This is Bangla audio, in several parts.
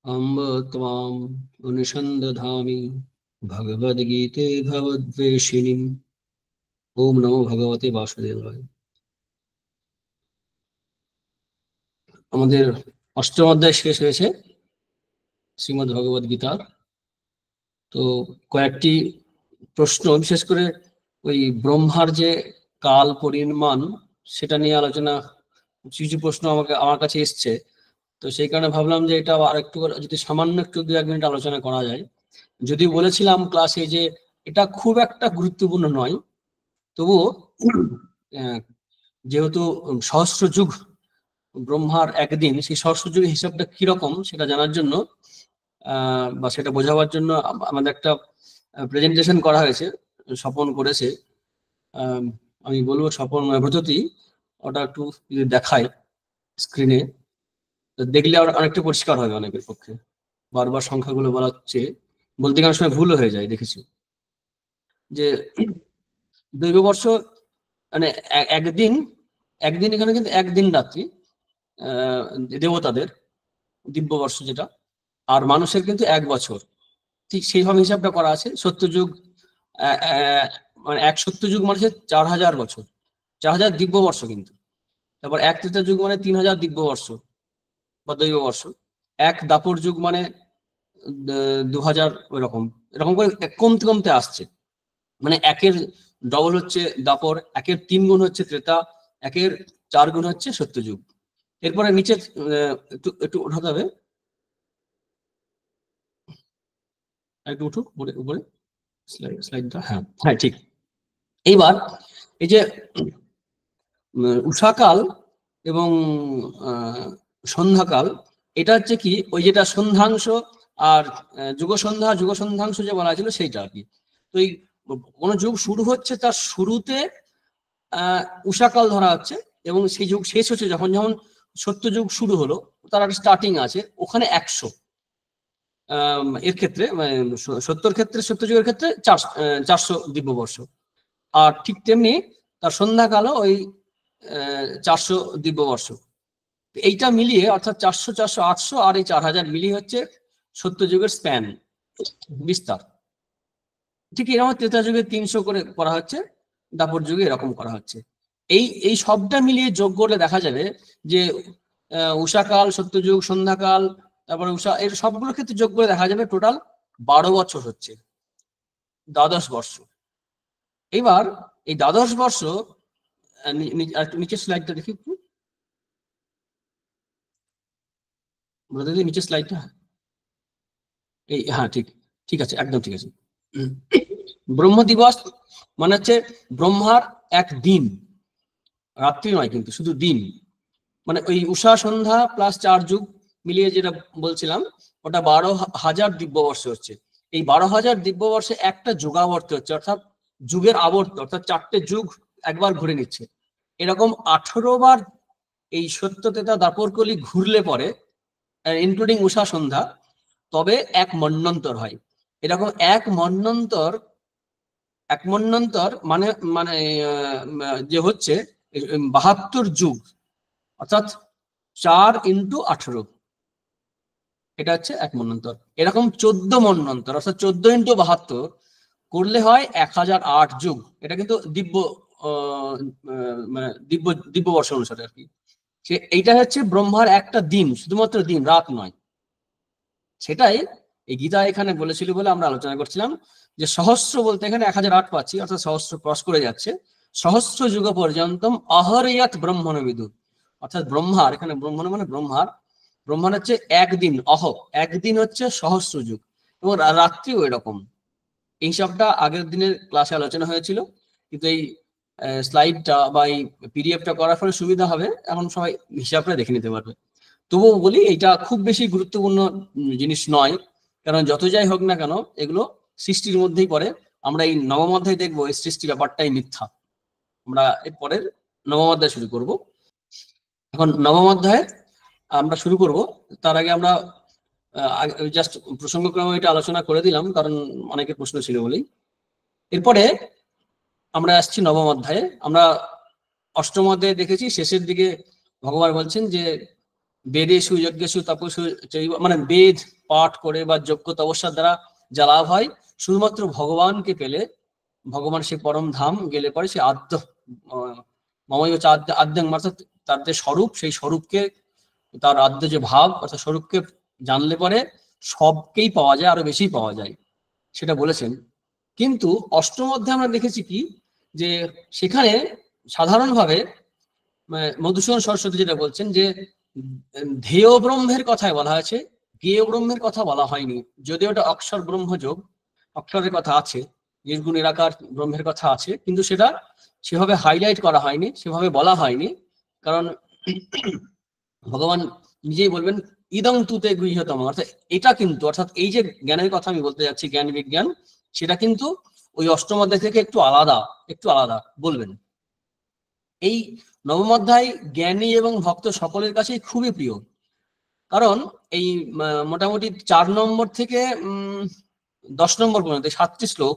अम्ब त्वाम् अनुसन्दधामि भगवद्गीते भवद्वेषिणीम्। ओम नमो भगवते वासुदेवाय। আমাদের অষ্টম অধ্যায় শেষ হয়েছে শ্রীমদ্ ভগবদ গীতার। তো কয়েকটি প্রশ্ন, বিশেষ করে ওই ব্রহ্মার যে কাল পরিমাণ সেটা নিয়ে আলোচনা, কিছু কিছু প্রশ্ন আমার কাছে এসছে। তো সেই কারণে ভাবলাম যে এটা আর একটু যদি সামান্য একটু 2-1 মিনিট আলোচনা করা যায়। যদি বলেছিলাম ক্লাসে যে এটা খুব একটা গুরুত্বপূর্ণ নয়, তবুও যেহেতু সহস্র যুগ ব্রহ্মার একদিন, সেই সহস্র যুগের হিসাবটা কিরকম সেটা জানার জন্য বা সেটা বোঝাবার জন্য আমাদের একটা প্রেজেন্টেশন করা হয়েছে, স্বপন করেছে। আমি বলবো স্বপন ব্রততী ওটা একটু যদি দেখায় স্ক্রিনে, দেখলে অনেকটা পরিষ্কার হবে অনেকের পক্ষে। বারবার সংখ্যাগুলো বলা হচ্ছে, বলতে গেলে সময় ভুল হয়ে যায় দেখেছি। যে দৈববর্ষ মানে একদিন, এখানে কিন্তু একদিন রাত্রি দেবতাদের দিব্যবর্ষ যেটা, আর মানুষের কিন্তু 1 বছর। ঠিক সেইভাবে হিসাবটা করা আছে। সত্যযুগ মানে এক সত্যযুগ মানে 4000 বছর, 4000 দিব্যবর্ষ কিন্তু। তারপর এক ত্রেতা যুগ মানে 3000 দিব্যবর্ষ বা দৈববর্ষ। এক দাপর যুগ মানে 2000, ওইরকম এরকম করে কমতে কমতে আসছে। মানে একের ডবল হচ্ছে দাপর, একের 3 গুণ হচ্ছে ত্রেতা, একের 4 গুণ হচ্ছে সত্যযুগ। এরপরে নিচে একটু একটু উঠাতে হবে, একটু উঠুক উপরে স্লাইডটা। হ্যাঁ হ্যাঁ, ঠিক। এইবার এই যে উষাকাল এবং সন্ধ্যাকাল, এটা হচ্ছে কি ওই যেটা সন্ধ্যাংশ আর যুগ সন্ধ্যাংশ যে বলা ছিল সেইটা আর কি। তো এই কোনো যুগ শুরু হচ্ছে তার শুরুতে উষাকাল ধরা হচ্ছে, এবং সেই যুগ শেষ হচ্ছে যখন যখন সত্য যুগ শুরু হলো, তার একটা স্টার্টিং আছে ওখানে 100। এর ক্ষেত্রে সত্যর ক্ষেত্রে, সত্য যুগের ক্ষেত্রে 400 দিব্যবর্ষ। আর ঠিক তেমনি তার সন্ধ্যাকালও ওই 400 দিব্যবর্ষ। এইটা মিলিয়ে অর্থাৎ 400, 400, 800 আর এই 4000 মিলিয়ে হচ্ছে সত্য যুগের স্প্যান, বিস্তার। ঠিক এরকম ত্রেতা যুগে 300 করে করা হচ্ছে, দাপর যুগে এরকম করা হচ্ছে। এই এই সবটা মিলিয়ে যোগ করলে দেখা যাবে যে উষাকাল, সত্যযুগ, সন্ধ্যাকাল, তারপরে উষা, এর সবগুলোর ক্ষেত্রে যোগ করে দেখা যাবে টোটাল 12 বছর হচ্ছে, 12 বর্ষ। এবার এই 12 বর্ষ, নিচের স্লাইডটা দেখি একটু, নিচের স্লাইডটা। এই হ্যাঁ, ঠিক ঠিক আছে, একদম ঠিক আছে। ব্রহ্ম দিবস মানে হচ্ছে ব্রহ্মার এক দিন, রাত্রি নয় কিন্তু, শুধু দিন। মানে ওই উষা সন্ধ্যা প্লাস 4 যুগ মিলিয়ে যেটা বলছিলাম, ওটা 12,000 দিব্যবর্ষ হচ্ছে। এই 12,000 দিব্যবর্ষে একটা যুগাবর্ত হচ্ছে, অর্থাৎ যুগের আবর্ত, অর্থাৎ 4টে যুগ একবার ঘুরে নিচ্ছে। এরকম 18 বার এই সত্য তেতা দাপরকলি ঘুরলে পরে, ইনক্লুডিং উষা সন্ধ্যা, তবে এক মন্বন্তর হয়। এরকম এক মন্বন্তর মানে মানে যে হচ্ছে 72 যুগ, অর্থাৎ 4 × 18, এটা হচ্ছে এক মন্বন্তর। এরকম 14 মন্বন্তর, অর্থাৎ 14 × 72 করলে হয় 1008 যুগ। এটা কিন্তু দিব্য মানে দিব্যবর্ষ অনুসারে আর কি। এইটা হচ্ছে ব্রহ্মার একটা দিন, শুধুমাত্র দিন, রাত নয়। সেটাই এই গীতা এখানে বলেছিল বলে আমরা আলোচনা করছিলাম, যে সহস্র বলতে এখানে 1008 পাচ্ছি, অর্থাৎ সহস্র ক্রস করে যাচ্ছে। সহস্র যুগ পর্যন্তম অহরয়াত ব্রহ্মণ বিদু, অর্থাৎ ব্রহ্মার, এখানে ব্রহ্মণ মানে ব্রহ্মার হচ্ছে একদিন, একদিন হচ্ছে সহস্র যুগ, এবং রাত্রিও এরকম। এই সবটা আগের দিনের ক্লাসে আলোচনা হয়েছিল, কিন্তু এই স্লাইডটা বা এই পিডিএফটা করার ফলে সুবিধা হবে, এখন সবাই হিসাবটা দেখে নিতে পারবে। তবুও বলি এইটা খুব বেশি গুরুত্বপূর্ণ জিনিস নয়, কারণ যত যাই হোক না কেন এগুলো সৃষ্টির মধ্যেই পড়ে। আমরা এই নবম অধ্যায় দেখবো এই সৃষ্টি ব্যাপারটাই মিথ্যা। আমরা এর পরের নবম অধ্যায় শুরু করব। এখন নবম অধ্যায়ে আমরা শুরু করব, তার আগে আমরা জাস্ট প্রসঙ্গক্রমে এটা আলোচনা করে দিলাম, কারণ অনেকের প্রশ্ন ছিল বলেই। এরপরে আমরা আসছি নবম অধ্যায়ে। আমরা অষ্টম অধ্যায়ে দেখেছি শেষের দিকে ভগবান বলছেন যে বেদেষু যজ্ঞেষু তপস্যু মানে বেদ পাঠ করে বা যজ্ঞ তপস্যার দ্বারা যা লাভ হয়, শুধুমাত্র ভগবানকে পেলে, ভগবান সে পরম ধাম গেলে পরে সে আদ্য মময় হচ্ছে আদ্যাং, অর্থাৎ তার যে স্বরূপ, সেই স্বরূপকে, তার আদ্য যে ভাব অর্থাৎ স্বরূপকে জানলে পরে সবকেই পাওয়া যায়, আরো বেশি পাওয়া যায়, সেটা বলেছেন। কিন্তু অষ্টম অধ্যায়ে আমরা দেখেছি কি, যে সেখানে সাধারণভাবে মধুসূদন সরস্বতী যেটা বলছেন যে ধেয় ব্রহ্মের কথাই বলা হয়েছে, জ্ঞেয় ব্রহ্মের কথা বলা হয়নি। যদিও ওটা অক্ষর ব্রহ্মযোগ, অক্ষরের কথা আছে, নির্গুণ নিরাকার ব্রহ্মের কথা আছে, কিন্তু সেটা সেভাবে হাইলাইট করা হয়নি, সেভাবে বলা হয়নি। কারণ ভগবান নিজেই বলবেন ইদং তুতে গৃহতম, অর্থাৎ এটা কিন্তু, অর্থাৎ এই যে জ্ঞানের কথা আমি বলতে যাচ্ছি, জ্ঞান বিজ্ঞান, সেটা কিন্তু ওই অষ্টম অধ্যায় থেকে একটু আলাদা, একটু আলাদা বলবেন। এই নবম অধ্যায় জ্ঞানী এবং ভক্ত সকলের কাছেই খুবই প্রিয়। কারণ এই মোটামুটি 4 নম্বর থেকে 10 নম্বর পর্যন্ত 7টি শ্লোক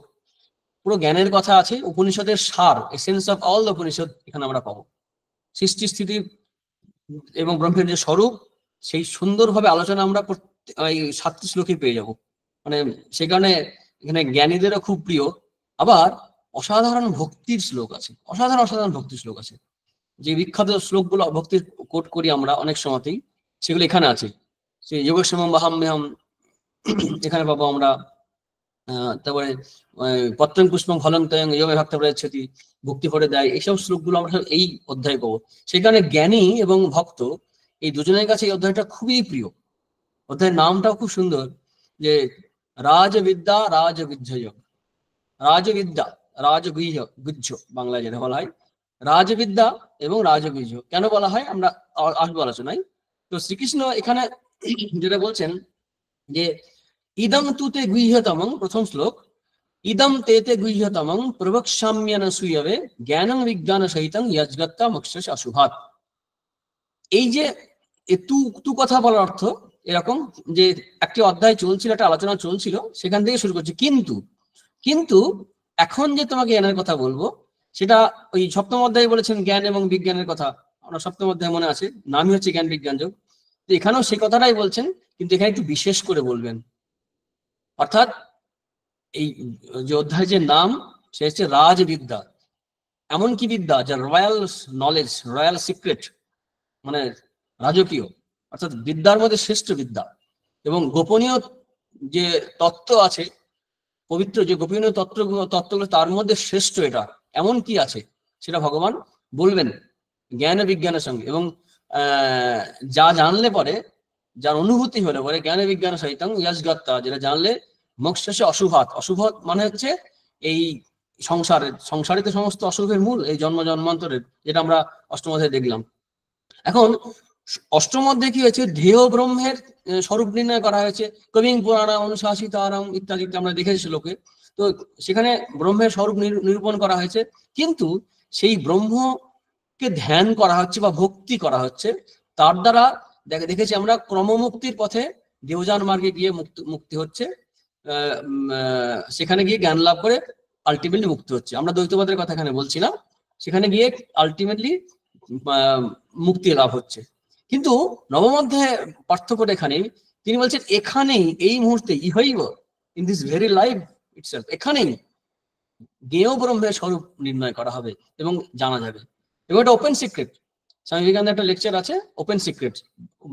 পুরো জ্ঞানের কথা আছে, উপনিষদের সার, essence of all the Upanishad এখানে আমরা পাবো। সৃষ্টি স্থিতি এবং ব্রহ্মের যে স্বরূপ, সেই সুন্দরভাবে আলোচনা আমরা এই 7টি শ্লোকে পেয়ে যাব। মানে সে কারণে এখানে জ্ঞানীদেরও খুব প্রিয়। আবার অসাধারণ ভক্তির শ্লোক আছে, অসাধারণ অসাধারণ ভক্তির শ্লোক আছে। যে বিখ্যাত শ্লোকগুলো ভক্তির কোট করি আমরা অনেক সময়তেই, সেগুলো এখানে আছে। সেই যোগেশ্বরম বাহাম্যহম এখানে পাবো আমরা। তারপরে পত্রং পুষ্পং ফলং তয়ং ইয়মে ভক্ত প্রয়চ্ছতি, ভক্তি করে দেয়, এইসব শ্লোকগুলো আমরা এই অধ্যায়ে পাবো। সেখানে জ্ঞানী এবং ভক্ত এই দুজনের কাছে এই অধ্যায়টা খুবই প্রিয়। অধ্যায়ের নামটাও খুব সুন্দর, যে রাজবিদ্যা রাজবিদ্যয়, রাজবিদ্যা রাজগুহ্য, গুহ্য বাংলায় যেটা বলা হয়, রাজবিদ্যা এবং রাজগুহ্য কেন বলা হয় আমরা আসবো আলোচনায়। তো শ্রীকৃষ্ণ এখানে যেটা বলছেন যে ইদং তুতে গুহ্যতমং, প্রথম শ্লোক, ইদম তেতে গুহ্যতমং প্রবক্ষ্যাম্যন সুয়বে জ্ঞানং বিজ্ঞান সহিতং যজ্ঞত্তা মোক্ষস অশুভাৎ। এই যে তু কথা বলার অর্থ এরকম, যে একটি অধ্যায় চলছিল, একটা আলোচনা চলছিল, সেখান থেকে শুরু করছে, কিন্তু কিন্তু এখন যে তোমাকে জ্ঞানের কথা বলবো, সেটা ওই সপ্তম অধ্যায়ে বলেছেন জ্ঞান এবং বিজ্ঞানের কথা, আমরা সপ্তম অধ্যায় মনে আছে, নামই হচ্ছে জ্ঞান বিজ্ঞান যোগ। তো এখানেও সে কথাটাই বলছেন, কিন্তু এখানে একটু বিশেষ করে বলবেন। অর্থাৎ এই যে অধ্যায় যে নাম, সে হচ্ছে রাজবিদ্যা, এমন কি বিদ্যা যা রয়্যাল নলেজ, রয়্যাল সিক্রেট, মানে রাজকীয়, অর্থাৎ বিদ্যার মধ্যে শ্রেষ্ঠ বিদ্যা, এবং গোপনীয় যে তত্ত্ব আছে, পবিত্র যে গোপনীয় তত্ত্বগুলো, তার মধ্যে শ্রেষ্ঠ এটা, এমন কি আছে সেটা ভগবান বলবেন জ্ঞান বিজ্ঞানের সঙ্গে। এবং যা জানলে পরে, যার অনুভূতি হলে পরে জ্ঞান বিজ্ঞান সহিতং যজ্ঞত্তা, যেটা জানলে মোক্ষসে অশুভাৎ, অশুভাৎ মানে হচ্ছে এই সংসারে তো সমস্ত অশুভের মূল এই জন্ম জন্মান্তরের, যেটা আমরা অষ্টম অধ্যায়ে দেখলাম। এখন অষ্টম অধ্যায়ে কি হয়েছে, ধেয় ব্রহ্মের স্বরূপ নির্ণয় করা হয়েছে, কবিং পুরাণ অনুশাসিত আরাম ইত্যাদি আমরা দেখেছি শ্লোকে। তো সেখানে ব্রহ্মের স্বরূপ নিরূপণ করা হয়েছে, কিন্তু সেই ব্রহ্মকে ধ্যান করা হচ্ছে বা ভক্তি করা হচ্ছে, তার দ্বারা দেখেছি আমরা ক্রমমুক্তির পথে দেবযান মার্গে গিয়ে মুক্তি হচ্ছে, সেখানে গিয়ে জ্ঞান লাভ করে আলটিমেটলি মুক্তি হচ্ছে। আমরা দ্বৈতবাদের কথা এখানে বলছি না, সেখানে গিয়ে আলটিমেটলি মুক্তি লাভ হচ্ছে। কিন্তু নবম অধ্যায়ে পার্থক্যটা এখানে, তিনি বলছেন এখানেই, এই মুহূর্তে, ইহৈব, in this very life itself, এখানেই জ্ঞেয় ব্রহ্মের স্বরূপ নির্ণয় করা হবে এবং জানা যাবে। এবং এটা ওপেন সিক্রেট। স্বামী বিবেকানন্দের একটা লেকচার আছে, ওপেন সিক্রেট,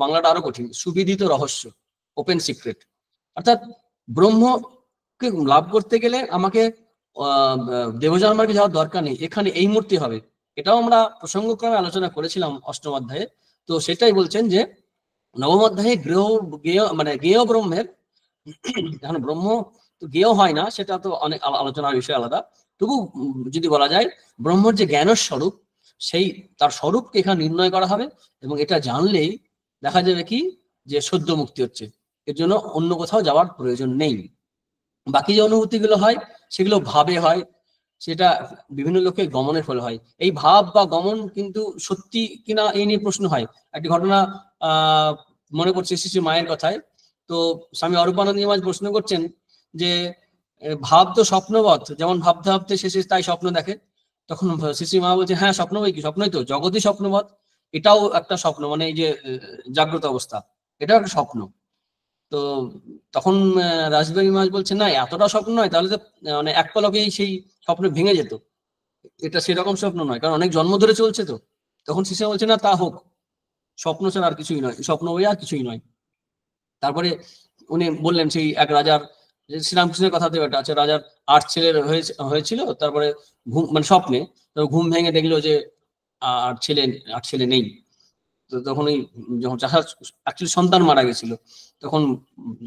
বাংলাটা আরো কঠিন, সুবিদিত রহস্য, ওপেন সিক্রেট। অর্থাৎ ব্রহ্মকে লাভ করতে গেলে আমাকে দেবযান মার্গে যাওয়ার দরকার নেই, এখানে এই মুহূর্তে হবে। এটাও আমরা প্রসঙ্গক্রমে আলোচনা করেছিলাম অষ্টম অধ্যায়ে। তো সেটাই বলছেন যে নবম অধ্যায়ে মানে জ্ঞেয় ব্রহ্মের, এখন ব্রহ্ম তো জ্ঞেয় হয় না, সেটা তো অনেক আলোচনার বিষয় আলাদা, তবু যদি বলা যায় ব্রহ্মর যে জ্ঞানের স্বরূপ, সেই তার স্বরূপকে এখানে নির্ণয় করা হবে, এবং এটা জানলেই দেখা যাবে কি যে সদ্য মুক্তি হচ্ছে, এর জন্য অন্য কোথাও যাওয়ার প্রয়োজন নেই। বাকি যে অনুভূতিগুলো হয় সেগুলো ভাবে হয়, সেটা বিভিন্ন লোকের গমনের ফলে হয়। এই ভাব বা গমন কিন্তু সত্যি কিনা এই নিয়ে প্রশ্ন হয়। একটি ঘটনা মনে পড়ছে শ্রী মায়ের কথায়। তো স্বামী অরূপানন্দ মহারাজ প্রশ্ন করছেন যে ভাব তো স্বপ্নবৎ, যেমন ভাবতে ভাবতে শেষে তাই স্বপ্ন দেখে। তখন শ্রী মা বলছে হ্যাঁ স্বপ্ন বই কি, স্বপ্নই তো, জগৎই স্বপ্নবৎ। এটাও একটা স্বপ্ন, মানে এই যে জাগ্রত অবস্থা, এটাও একটা স্বপ্ন। তো তখন রাজবাড়ি মহারাজ বলছে না, এতটা স্বপ্ন নয়, তাহলে তো মানে এক পলকেই সেই স্বপ্ন ভেঙে যেত। এটা সেরকম স্বপ্ন নয়, কারণ অনেক জন্ম ধরে চলছে। তো তখন শিষ্য বলছে না, তা হোক, স্বপ্ন ছাড়া আর কিছুই নয়, স্বপ্ন বই আর কিছুই নয়। তারপরে উনি বললেন সেই এক রাজার, শ্রীরামকৃষ্ণের কথাতে এটা আছে, রাজার 8 ছেলের হয়েছিল, তারপরে ঘুম মানে স্বপ্নে ঘুম ভেঙে দেখলো যে আর ছেলে নেই। তো তখন ওই যখন চাষার অ্যাকচুয়ালি সন্তান মারা গেছিল, তখন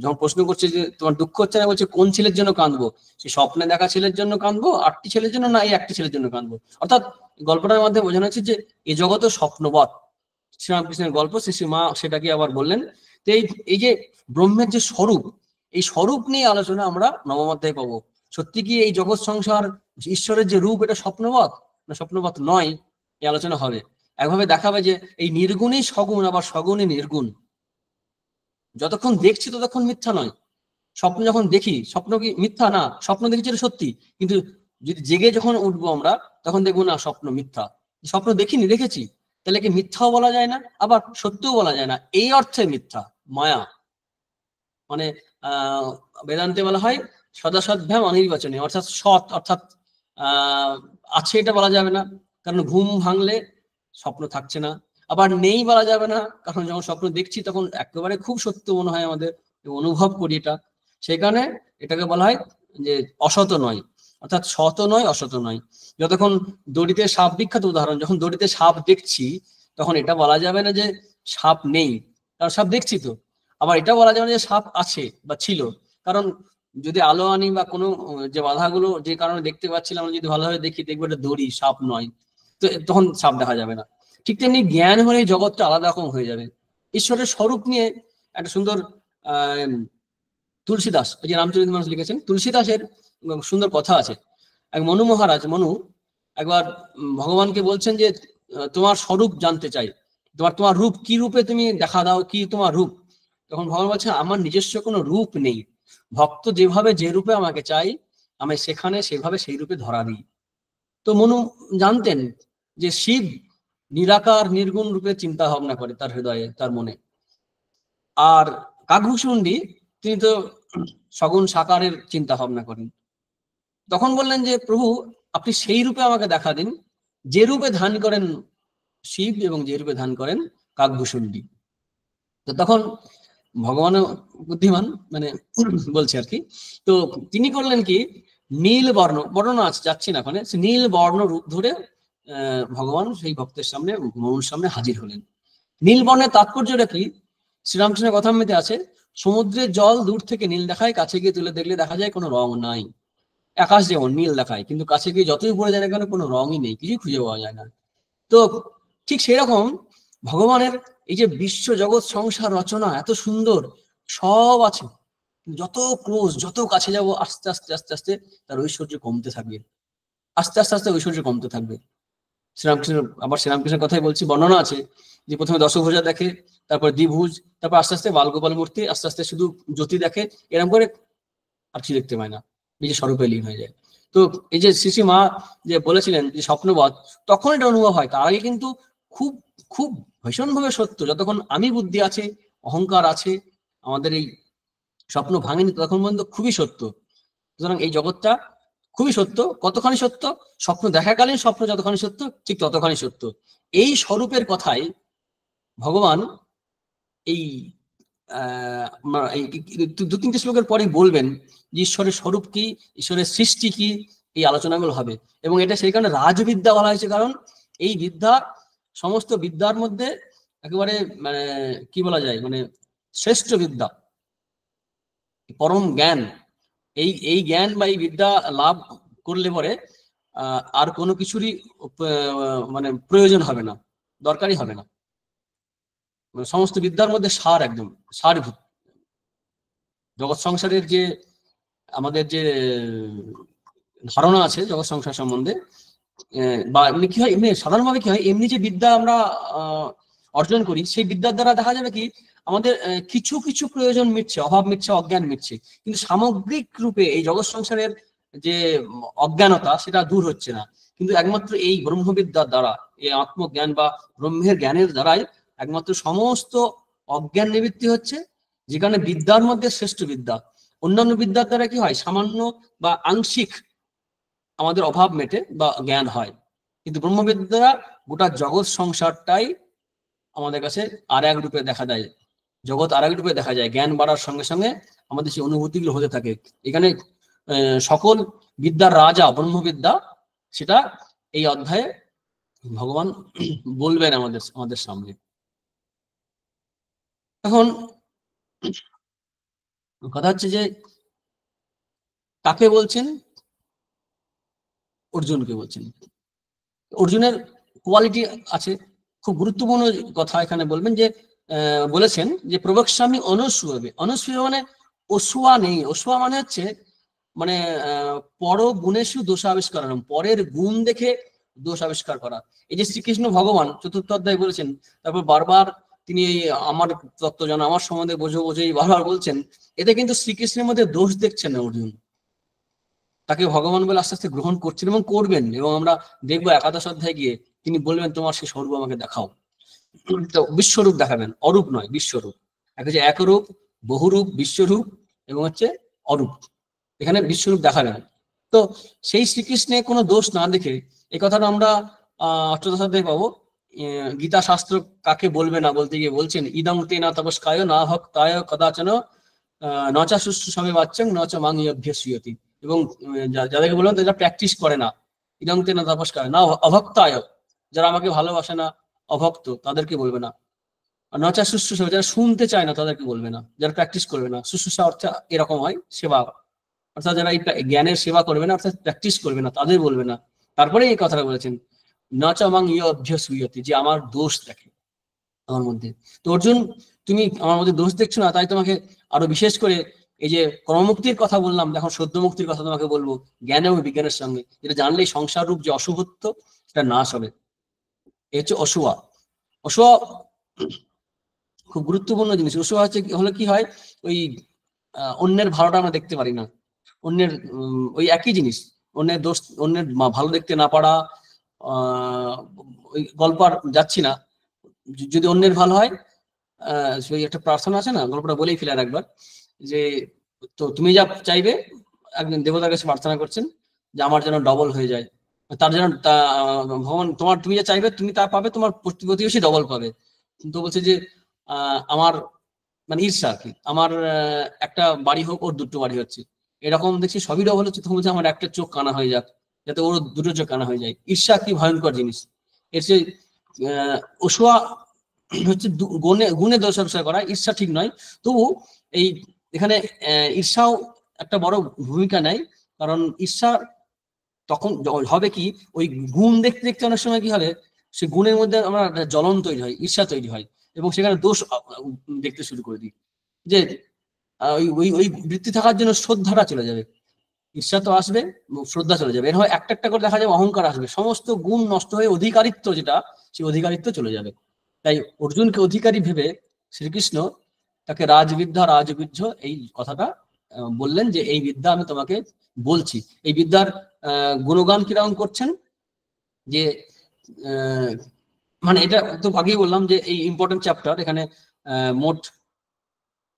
যখন প্রশ্ন করছে যে তোমার দুঃখ হচ্ছে না, বলছে কোন ছেলের জন্য কাঁদবো, সেই স্বপ্নে দেখা ছেলের জন্য কাঁদবো, 8টি ছেলের জন্য, না এই একটি ছেলের জন্য কাঁদবো। অর্থাৎ গল্পটার মধ্যে বোঝানো হচ্ছে যে এই জগৎ স্বপ্নবৎ। শ্রীরামকৃষ্ণের গল্প, শ্রী মা সেটাকে আবার বললেন। তো এই যে ব্রহ্মের যে স্বরূপ, এই স্বরূপ নিয়ে আলোচনা আমরা নবম অধ্যায়ে পাবো। সত্যি কি এই জগৎ সংসার, ঈশ্বরের যে রূপ, এটা স্বপ্নবৎ না স্বপ্নবৎ নয়, এই আলোচনা হবে। একভাবে দেখাবে যে এই নির্গুণই সগুণ, আবার সগুণই নির্গুণ। যতক্ষণ দেখছি ততক্ষণ মিথ্যা নয়। স্বপ্ন যখন দেখি, স্বপ্ন কি মিথ্যা? না, স্বপ্ন দেখেছি এটা সত্যি, কিন্তু যদি জেগে যখন উঠবো আমরা, তখন দেখবো না স্বপ্ন মিথ্যা। স্বপ্ন দেখিনি, দেখেছি, তাহলে কি মিথ্যাও বলা যায় না, আবার সত্যও বলা যায় না। এই অর্থে মিথ্যা, মায়া। মানে বেদান্তে বলা হয় সদাসদ্ভ্যাম অনির্বাচনীয়, অর্থাৎ সৎ, অর্থাৎ আছে এটা বলা যাবে না, কারণ ঘুম ভাঙলে স্বপ্ন থাকছে না। আবার নেই বলা যাবে না, কারণ যখন স্বপ্ন দেখছি তখন একেবারে খুব সত্য মনে হয় আমাদের, অনুভব করি এটা। সেখানে এটাকে বলা হয় যে অসত নয়, অর্থাৎ সত নয়, অসত নয়। যতক্ষণ দড়িতে সাপ, বিখ্যাত উদাহরণ, যখন দড়িতে সাপ দেখছি, তখন এটা বলা যাবে না যে সাপ নেই, কারণ সাপ দেখছি তো। আবার এটা বলা যাবে না যে সাপ আছে বা ছিল, কারণ যদি আলো আনি বা কোনো যে বাধাগুলো যে কারণে দেখতে পাচ্ছিলাম, যদি ভালোভাবে দেখি, দেখবো এটা দড়ি, সাপ নয়, তো তখন সাপ দেখা যাবে না। ঠিক তেমনি জ্ঞান হলে জগৎটা আলাদা রকম হয়ে যাবে। ঈশ্বরের স্বরূপ নিয়ে একটা সুন্দর তুলসীদাস, এই যে রামচরিতমানস লিখেছেন, তুলসীদাসের সুন্দর কথা আছে। এক মনু মহারাজ, মনু একবার ভগবানকে বলছেন যে তোমার স্বরূপ জানতে চাই, তোমার রূপ কি, রূপে তুমি দেখা দাও, কি তোমার রূপ। তখন ভগবান বলছেন আমার নিজস্ব কোনো রূপ নেই, ভক্ত যেভাবে যে রূপে আমাকে চাই, আমি সেখানে সেভাবে সেই রূপে ধরা দিই। তো মনু জানতেন যে শিব নিরাকার নির্গুণ রূপে চিন্তা ভাবনা করে তার হৃদয়ে, তার মনে। আর কাকভূষুণ্ডী তিনি তো সগুণ সাকারের চিন্তা ভাবনা করেন। তখন বললেন যে প্রভু, আপনি সেই রূপে আমাকে দেখা দিন যে রূপে ধান করেন শিব এবং যে রূপে ধান করেন কাকভূষুণ্ডী। তো তখন ভগবানও বুদ্ধিমান, মানে বলছে আর কি। তো তিনি করলেন কি, নীল বর্ণ, বর্ণনা আছে যাচ্ছি না ওখানে, নীল বর্ণ রূপ ধরে ভগবান সেই ভক্তের সামনে, মনুর সামনে হাজির হলেন। নীল বর্ণের তাৎপর্যটা কি? শ্রীরামকৃষ্ণের কথামৃতে আছে, সমুদ্রের জল দূর থেকে নীল দেখায়, কাছে গিয়ে তুলে দেখলে দেখা যায় কোনো রং নাই। আকাশ যেমন নীল দেখায়, কিন্তু কাছে গিয়ে যতই উপরে যায় না কেন, কোনো রঙই নেই, কিছুই খুঁজে পাওয়া যায় না। তো ঠিক সেরকম ভগবানের এই যে বিশ্ব জগৎ সংসার রচনা এত সুন্দর, সব আছে, যত ক্লোজ, যত কাছে যাব, আস্তে আস্তে আস্তে আস্তে তার ঐশ্বর্য কমতে থাকবে, আস্তে আস্তে আস্তে ঐশ্বর্য কমতে থাকবে। শ্রীরামকৃষ্ণের কথাই বলছি, বর্ণনা আছে যে প্রথমে দশভুজা দেখে, তারপর দ্বিভুজ, তারপর আস্তে আস্তে বালগোপাল মূর্তি, আস্তে আস্তে শুধু জ্যোতি দেখে, এরকম করে আর কিছু দেখতে পায় না, নিজের স্বরূপে লীন হয়ে যায়। তো এই যে শ্রী মা যে বলেছিলেন যে স্বপ্নবৎ, তখন এটা অনুভব হয়, তার আগে কিন্তু খুব খুব ভীষণভাবে সত্য। যতক্ষণ আমি বুদ্ধি আছে, অহংকার আছে, আমাদের এই স্বপ্ন ভাঙেনি, ততক্ষণ পর্যন্ত খুবই সত্য। সুতরাং এই জগৎটা খুবই সত্য। কতখানি সত্য? স্বপ্ন দেখাকালীন স্বপ্ন যতখানি সত্য, ঠিক ততখানি সত্য। এই স্বরূপের কথাই ভগবান এই দু তিনটে শ্লোকের পরে বলবেন যে ঈশ্বরের স্বরূপ কি, ঈশ্বরের সৃষ্টি কি, এই আলোচনাগুলো হবে। এবং এটা সেই কারণে রাজবিদ্যা বলা হয়েছে, কারণ এই বিদ্যা সমস্ত বিদ্যার মধ্যে একেবারে মানে কি বলা যায়, মানে শ্রেষ্ঠ বিদ্যা, পরম জ্ঞান। এই জ্ঞান বা এই বিদ্যা লাভ করলে পরে আর কোনো কিছুরই মানে প্রয়োজন হবে না, দরকারই হবে না। সমস্ত বিদ্যার মধ্যে সার, একদম সারভূত। জগৎ সংসারের যে আমাদের যে ধারণা আছে জগৎ সংসার সম্বন্ধে, বা এমনি কি হয়, এমনি সাধারণভাবে কি হয়, এমনি যে বিদ্যা আমরা অর্জন করি, সেই বিদ্যার দ্বারা দেখা যাবে কি আমাদের কিছু কিছু প্রয়োজন মিটছে, অভাব মিটছে, অজ্ঞান মিটছে, কিন্তু সামগ্রিক রূপে এই জগৎ সংসারের যে অজ্ঞানতা, সেটা দূর হচ্ছে না। কিন্তু একমাত্র এই ব্রহ্মবিদ্যার দ্বারা, এই আত্মজ্ঞান বা ব্রহ্মের জ্ঞানের দ্বারাই একমাত্র সমস্ত অজ্ঞান নিবৃত্তি হচ্ছে, যেখানে বিদ্যার মধ্যে শ্রেষ্ঠ বিদ্যা। অন্যান্য বিদ্যার দ্বারা কি হয়, সামান্য বা আংশিক আমাদের অভাব মেটে বা জ্ঞান হয়, কিন্তু ব্রহ্মবিদ্যা গোটা জগৎ সংসারটাই আমাদের কাছে আর এক রূপে দেখা যায়, জগৎ আর এক রূপে দেখা যায়। জ্ঞান বাড়ার সঙ্গে সঙ্গে আমাদের সেই অনুভূতিগুলো হতে থাকে। এখানে সকল বিদ্যার রাজা ব্রহ্মবিদ্যা, সেটা এই অধ্যায়ে ভগবান বলবেন আমাদের সামনে। এখন কথা হচ্ছে যে কাকে বলছেন, অর্জুনকে বলছেন। অর্জুনের কোয়ালিটি আছে, খুব গুরুত্বপূর্ণ কথা এখানে বলবেন যে বলেছেন যে প্রবক্ষ্যামি অনুসূয়বে। অনুসূয় মানে অসুয়া নেই, অসুয়া মানে হচ্ছে মানে পর গুণেষু দোষ আবিষ্কার, পরের গুণ দেখে দোষ আবিষ্কার করা। এই যে শ্রীকৃষ্ণ ভগবান চতুর্থ অধ্যায় বলেছেন, তারপর বারবার তিনি আমার তত্ত্ব জানা, আমার সম্বন্ধে বোঝেই বারবার বলছেন, এতে কিন্তু শ্রীকৃষ্ণের মধ্যে দোষ দেখছেন না অর্জুন, তাকে ভগবান বলে আস্তে আস্তে গ্রহণ করছেন এবং করবেন। এবং আমরা দেখবো একাদশ অধ্যায়ে গিয়ে তিনি বলবেন তোমার সেই স্বরূপ আমাকে দেখাও। তো বিশ্বরূপ দেখাবেন, অরূপ নয়, বিশ্বরূপ। হচ্ছে একরূপ, বহুরূপ, বিশ্বরূপ এবং হচ্ছে অরূপ। এখানে বিশ্বরূপ দেখাবেন। তো সেই শ্রীকৃষ্ণে কোনো দোষ না দেখে, এই কথাটা আমরা অষ্টাদশ অধ্যায়ে পাবো। গীতা শাস্ত্র কাকে বলবে না বলতে গিয়ে বলছেন, ইদং তেনা তপস্কায় না ভক্তায় কদাচন নচা শুশ্রূষামে বাচ্চং নচ মাং অভ্যসীয়তি। এবং যাদেরকে বললাম তারা প্র্যাকটিস করে না, ইদং তেনা তপস্কায় না অভক্তায়, যারা আমাকে ভালোবাসে না, অভক্ত, তাদেরকে বলবে না। নচা শুশ্রূষা, যারা শুনতে চায় না তাদেরকে বলবে না, যারা প্র্যাকটিস করবে না। শুশ্রূষা অর্থাৎ এরকম হয় সেবা, অর্থাৎ যারা এই জ্ঞানের সেবা করবে না, অর্থাৎ প্র্যাকটিস করবে না, তাদের বলবে না। তারপরে এই কথাটা বলেছেন, নচ মাং অভ্যসীয়তি, যে আমার দোষ দেখে আমার মধ্যে। তো অর্জুন, তুমি আমার মধ্যে দোষ দেখছো না, তাই তোমাকে আরো বিশেষ করে এই যে কর্মমুক্তির কথা বললাম, এখন সদ্য মুক্তির কথা তোমাকে বলবো, জ্ঞান এবং বিজ্ঞানের সঙ্গে, যেটা জানলেই সংসার রূপ যে অশুভত্ব সেটা নাশ হবে। এই হচ্ছে অসুয়া। অসুয়া খুব গুরুত্বপূর্ণ জিনিস। অসুয়া হলে কি হয়, ওই অন্যের ভালোটা আমরা দেখতে পারি না, অন্যের ওই একই জিনিস, অন্যের দোষ, অন্যের ভালো দেখতে না পারা। ওই গল্প আর যাচ্ছি না, যদি অন্যের ভালো হয়, সেই একটা প্রার্থনা আছে না, গল্পটা বলেই ফেলার একবার, যে তো তুমি যা চাইবে, একজন দেবতার কাছে প্রার্থনা করছেন যে আমার যেন ডবল হয়ে যায়, তার যেন ভগবান তোমার তুমি যা চাইবে তুমি তা পাবে, তোমার প্রতিবেশী ডবল পাবে। তো বলছে যে আমার মানে ঈর্ষা আর কি, আমার একটা বাড়ি হোক, ওর দুটো বাড়ি হচ্ছে, এরকম দেখছি সবই ডবল হচ্ছে, তখন বলছে আমার একটা চোখ কানা হয়ে যাক, যাতে ওর দুটো চোখ কানা হয়ে যায়। ঈর্ষা কি ভয়ঙ্কর জিনিস। এর যে অসুয়া হচ্ছে গুণে দোষ আবিষ্কার করা, ঈর্ষা ঠিক নয়। তবু এই এখানে ঈর্ষাও একটা বড় ভূমিকা নেয়, কারণ ঈর্ষা তখন হবে কি, ওই গুণ দেখতে দেখতে অনেক সময় কি হবে, সেই গুণের মধ্যে আমরা জ্বলন তৈরি হয়, ঈর্ষা তৈরি হয়, এবং সেখানে দোষ দেখতে শুরু করে দিই। যে ওই ওই ওই বৃত্তি থাকার জন্য শ্রদ্ধাটা চলে যাবে, ঈর্ষা তো আসবে, শ্রদ্ধা চলে যাবে, এর হয় একটা একটা করে দেখা যাবে, অহংকার আসবে, সমস্ত গুণ নষ্ট হয়ে অধিকারিত্ব, যেটা সেই অধিকারিত্ব চলে যাবে। তাই অর্জুনকে অধিকারী ভেবে শ্রীকৃষ্ণ তাকে রাজবিদ্য এই কথাটা বললেন, যে এই বিদ্যা আমি তোমাকে বলছি। এই বিদ্যার গুণগান কিরকম করছেন, যে মানে এটা তো আগেই বললাম যে এই ইম্পর্টেন্ট চ্যাপ্টার, এখানে মোট